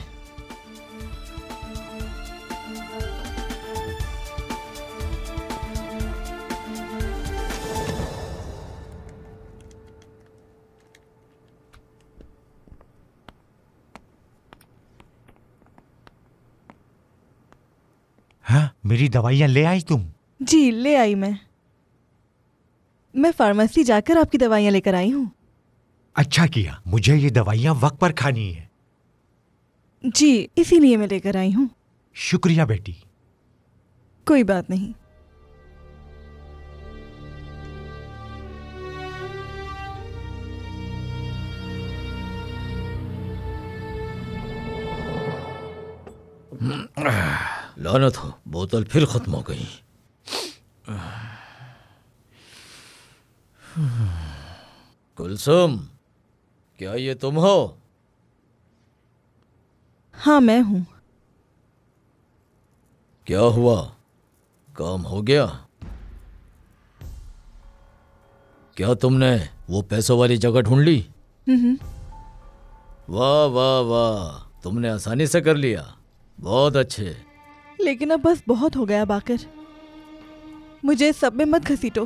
Speaker 12: हाँ, मेरी दवाइयाँ ले आई तुम?
Speaker 9: जी ले आई मैं फार्मेसी जाकर आपकी दवाइयाँ लेकर आई हूँ।
Speaker 12: अच्छा किया, मुझे ये दवाइयाँ वक्त पर खानी है।
Speaker 9: जी इसीलिए मैं लेकर आई हूँ।
Speaker 12: शुक्रिया बेटी।
Speaker 9: कोई बात नहीं।
Speaker 3: लानत हो, बोतल फिर खत्म हो गई। कुलसुम, क्या ये तुम हो?
Speaker 9: हाँ मैं हूँ।
Speaker 3: क्या हुआ, काम हो गया? क्या तुमने वो पैसों वाली जगह ढूंढ ली? वाह वाह वाह, तुमने आसानी से कर लिया, बहुत अच्छे।
Speaker 9: लेकिन अब बस बहुत हो गया बाकर, मुझे सब में मत घसीटो।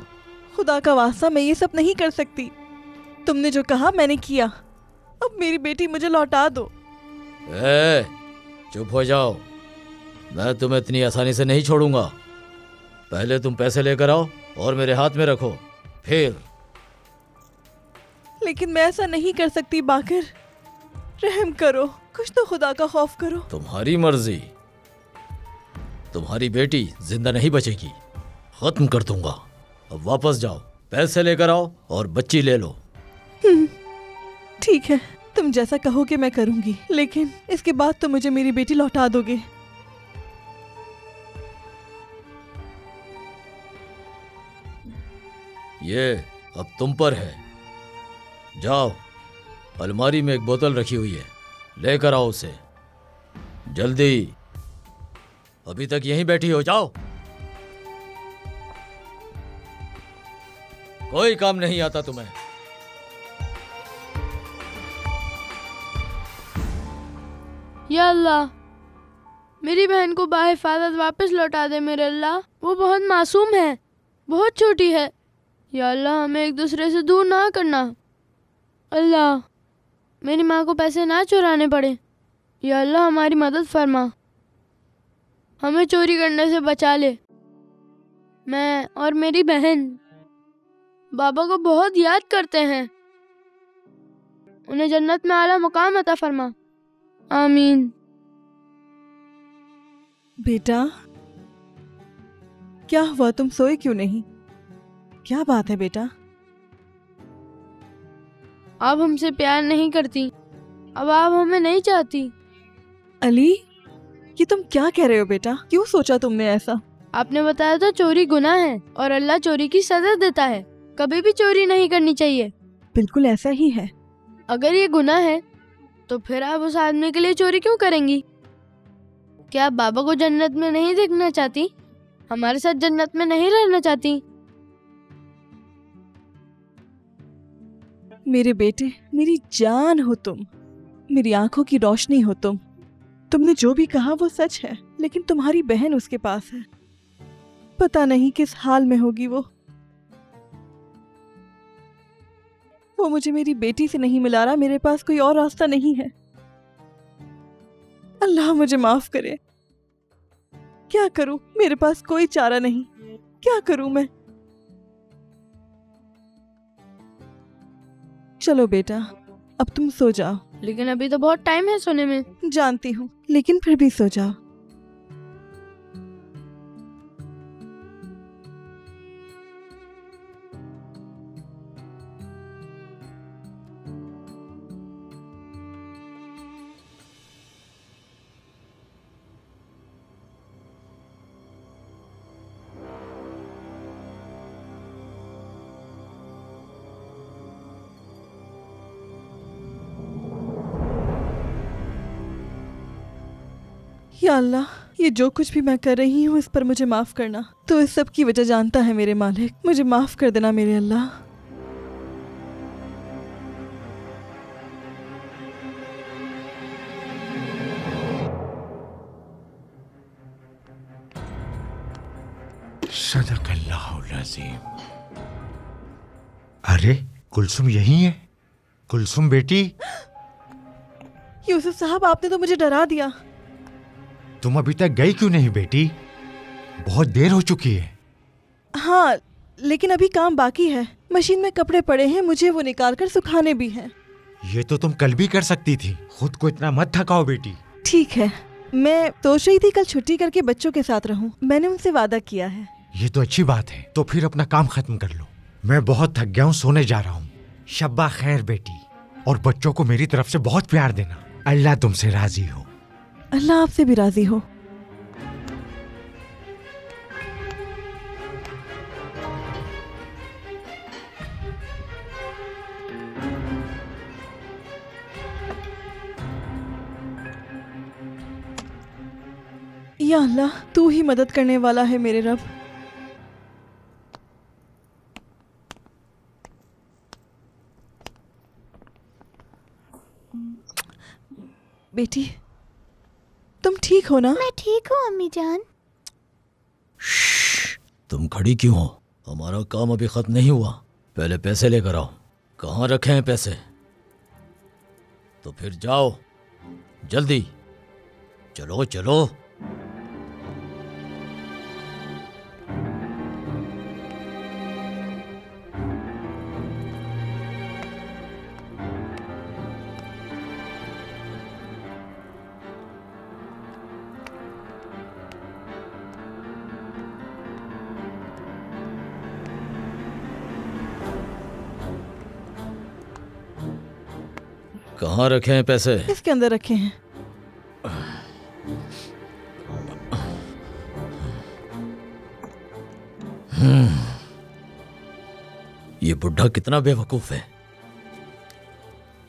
Speaker 9: खुदा का वास्ता मैं ये सब नहीं कर सकती। तुमने जो कहा मैंने किया, अब मेरी बेटी मुझे लौटा दो।
Speaker 3: चुप हो जाओ, मैं तुम्हें इतनी आसानी से नहीं छोड़ूंगा। पहले तुम पैसे लेकर आओ और मेरे हाथ में रखो, फिर।
Speaker 9: लेकिन मैं ऐसा नहीं कर सकती बाकर, रहम करो, कुछ तो खुदा का खौफ करो।
Speaker 3: तुम्हारी मर्जी, तुम्हारी बेटी जिंदा नहीं बचेगी, खत्म कर दूंगा। अब वापस जाओ, पैसे लेकर आओ और बच्ची ले लो।
Speaker 9: ठीक है, तुम जैसा कहोगे मैं करूंगी, लेकिन इसके बाद तो मुझे मेरी बेटी लौटा दोगे।
Speaker 3: ये अब तुम पर है। जाओ, अलमारी में एक बोतल रखी हुई है, लेकर आओ उसे जल्दी। अभी तक यहीं बैठी हो, जाओ। कोई काम नहीं आता तुम्हें।
Speaker 13: या अल्लाह, मेरी बहन को बाहिफाजत वापस लौटा दे मेरे अल्लाह। वो बहुत मासूम है, बहुत छोटी है। या अल्लाह, हमें एक दूसरे से दूर ना करना। अल्लाह, मेरी माँ को पैसे ना चुराने पड़े। या अल्लाह, हमारी मदद फरमा, हमें चोरी करने से बचा ले। मैं और मेरी बहन बाबा को बहुत याद करते हैं। उन्हें जन्नत में आला मुकाम अता फरमा, आमीन।
Speaker 9: बेटा क्या हुआ, तुम सोए क्यों नहीं? क्या बात है बेटा?
Speaker 13: आप हमसे प्यार नहीं करती, अब आप हमें नहीं चाहती।
Speaker 9: अली, ये तुम क्या कह रहे हो बेटा? क्यों सोचा तुमने ऐसा?
Speaker 13: आपने बताया था चोरी गुनाह है और अल्लाह चोरी की सजा देता है। कभी भी चोरी नहीं करनी चाहिए।
Speaker 9: बिल्कुल ऐसा ही है।
Speaker 13: अगर ये गुनाह है तो फिर आप उस आदमी के लिए चोरी क्यों करेंगी? क्या आप बाबा को जन्नत में नहीं देखना चाहती? हमारे साथ जन्नत में नहीं रहना चाहती?
Speaker 9: मेरे बेटे, मेरी जान हो तुम, मेरी आंखों की रोशनी हो तुम। तुमने जो भी कहा वो सच है, लेकिन तुम्हारी बहन उसके पास है, पता नहीं किस हाल में होगी वो मुझे मेरी बेटी से नहीं मिला रहा। मेरे पास कोई और रास्ता नहीं है। अल्लाह मुझे माफ करे। क्या करूं, मेरे पास कोई चारा नहीं। क्या करूं मैं? चलो बेटा, अब तुम सो जाओ।
Speaker 13: लेकिन अभी तो बहुत टाइम है सोने में।
Speaker 9: जानती हूँ, लेकिन फिर भी सो जाओ। या अल्लाह, ये जो कुछ भी मैं कर रही हूँ इस पर मुझे माफ़ करना। तो इस सब की वजह जानता है मेरे मालिक, मुझे माफ़ कर देना मेरे अल्लाह।
Speaker 12: सदकल्लाहुल अज़ीम। अरे कुलसुम यही है? कुलसुम बेटी,
Speaker 9: यूसुफ साहब आपने तो मुझे डरा दिया।
Speaker 12: तुम अभी तक गई क्यों नहीं बेटी? बहुत देर हो चुकी है।
Speaker 9: हाँ, लेकिन अभी काम बाकी है। मशीन में कपड़े पड़े हैं, मुझे वो निकाल कर सुखाने भी हैं।
Speaker 12: ये तो तुम कल भी कर सकती थी। खुद को इतना मत थकाओ बेटी।
Speaker 9: ठीक है, मैं सोच रही थी कल छुट्टी करके बच्चों के साथ रहूं। मैंने उनसे वादा किया है।
Speaker 12: ये तो अच्छी बात है। तो फिर अपना काम खत्म कर लो। मैं बहुत थक गया हूँ, सोने जा रहा हूँ। शब्बा खैर बेटी, और बच्चों को मेरी तरफ से बहुत प्यार देना। अल्लाह तुमसे राजी हो।
Speaker 9: अल्लाह आपसे भी राजी हो। या अल्लाह, तू ही मदद करने वाला है मेरे रब। बेटी, तुम ठीक हो ना?
Speaker 10: मैं ठीक हूँ अम्मी जान।
Speaker 3: तुम खड़ी क्यों हो? हमारा काम अभी खत्म नहीं हुआ। पहले पैसे लेकर आओ। कहाँ रखे हैं पैसे? तो फिर जाओ जल्दी। चलो चलो। कहाँ रखे हैं पैसे?
Speaker 9: इसके अंदर रखे हैं।
Speaker 3: ये बुढ़ा कितना बेवकूफ है।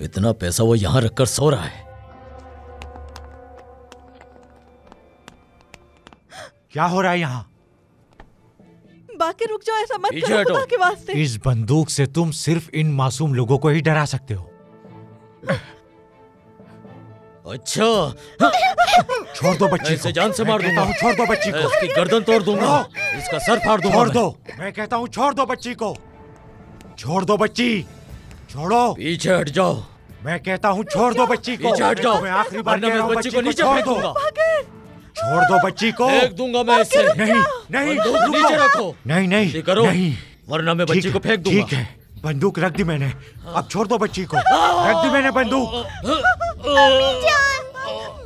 Speaker 3: इतना पैसा वो यहां रखकर सो रहा है।
Speaker 12: क्या हो रहा है यहाँ?
Speaker 9: बाकी रुक जाओ, ऐसा मत
Speaker 3: पीछे
Speaker 9: करो
Speaker 3: हटो।
Speaker 9: खुदा के वास्ते।
Speaker 12: इस बंदूक से तुम सिर्फ इन मासूम लोगों को ही डरा सकते हो।
Speaker 3: अच्छा,
Speaker 12: छोड़ दो बच्ची
Speaker 3: ऐसे
Speaker 12: को।
Speaker 3: जान से मार
Speaker 12: मैं कहता
Speaker 3: दूंगा।
Speaker 12: हूँ छोड़ दो बच्ची
Speaker 3: मैं
Speaker 12: को।
Speaker 3: इसकी गर्दन तोड़ दूंगा। इसका सर फाड़ दूंगा।
Speaker 12: छोड़
Speaker 3: मैं।
Speaker 12: दो। मैं कहता हूँ छोड़ दो बच्ची को। छोड़ दो बच्ची। छोड़ो।
Speaker 3: पीछे हट जाओ।
Speaker 12: मैं कहता हूँ छोड़ दो बच्ची को।
Speaker 3: पीछे हट जाओ।
Speaker 12: मैं आखिरी बार
Speaker 3: वरना
Speaker 12: कह
Speaker 3: मैं
Speaker 12: रहा हूँ,
Speaker 3: बच्ची को नीचे
Speaker 12: छोड़
Speaker 3: फेंक
Speaker 12: दो।
Speaker 3: दूंगा।
Speaker 12: छोड़ दो बच्ची को।
Speaker 3: फेंक दूंगा मैं इसे।
Speaker 12: नहीं नहीं,
Speaker 3: बंदूक
Speaker 12: रुको।
Speaker 3: नीचे रखो।
Speaker 12: नहीं नहीं
Speaker 3: जल्दी करो,
Speaker 12: नहीं,
Speaker 3: वरना मैं बच्ची को फेंक दूंगा।
Speaker 12: ठीक है, बंदूक रख दी मैंने। अब छोड़ दो बच्ची को। रख दी मैंने बंदूक।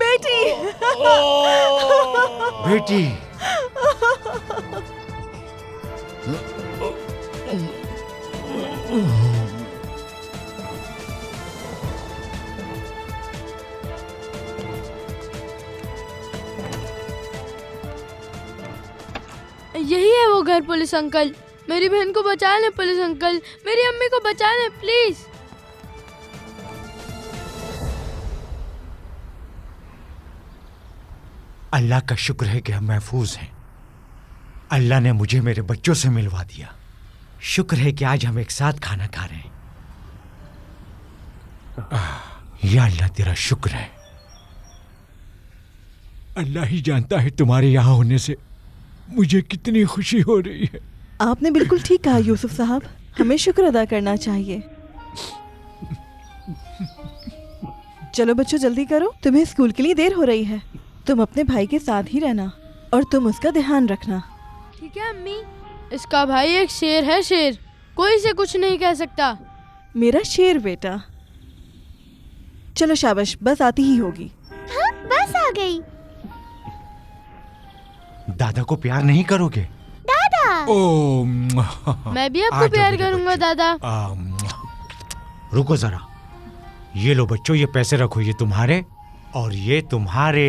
Speaker 9: बेटी।
Speaker 12: बेटी।
Speaker 13: यही है वो घर। पुलिस अंकल, मेरी बहन को बचा लें। पुलिस अंकल, मेरी अम्मी को बचा लें प्लीज।
Speaker 12: अल्लाह का शुक्र है कि हम महफूज हैं। अल्लाह ने मुझे मेरे बच्चों से मिलवा दिया। शुक्र है कि आज हम एक साथ खाना खा रहे हैं। या अल्लाह तेरा शुक्र है। अल्लाह ही जानता है तुम्हारे यहाँ होने से मुझे कितनी खुशी हो रही है।
Speaker 9: आपने बिल्कुल ठीक कहा यूसुफ साहब, हमें शुक्र अदा करना चाहिए। चलो बच्चों जल्दी करो, तुम्हें स्कूल के लिए देर हो रही है। तुम अपने भाई के साथ ही रहना और तुम उसका ध्यान रखना।
Speaker 13: ठीक है अम्मी। इसका भाई एक शेर है, शेर। कोई इसे कुछ नहीं कह सकता।
Speaker 9: मेरा शेर बेटा। चलो शाबाश, बस आती ही होगी।
Speaker 10: हाँ, बस आ गई।
Speaker 12: दादा को प्यार नहीं करोगे?
Speaker 10: दादा।
Speaker 12: ओ,
Speaker 13: मैं भी आपको प्यार करूंगा दादा।
Speaker 12: रुको जरा। ये लो बच्चों, ये पैसे रखो। ये तुम्हारे और ये तुम्हारे।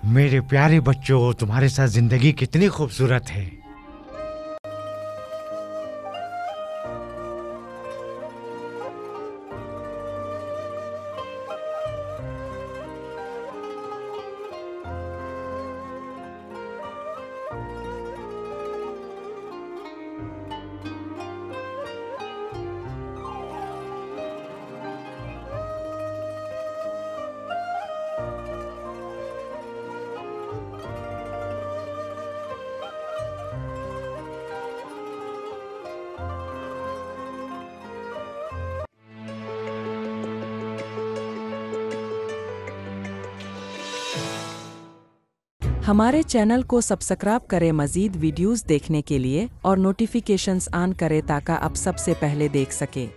Speaker 12: मेरे प्यारे बच्चों, तुम्हारे साथ जिंदगी कितनी खूबसूरत है।
Speaker 16: हमारे चैनल को सब्सक्राइब करें मजीद वीडियोस देखने के लिए और नोटिफिकेशंस ऑन करें ताकि आप सबसे पहले देख सकें।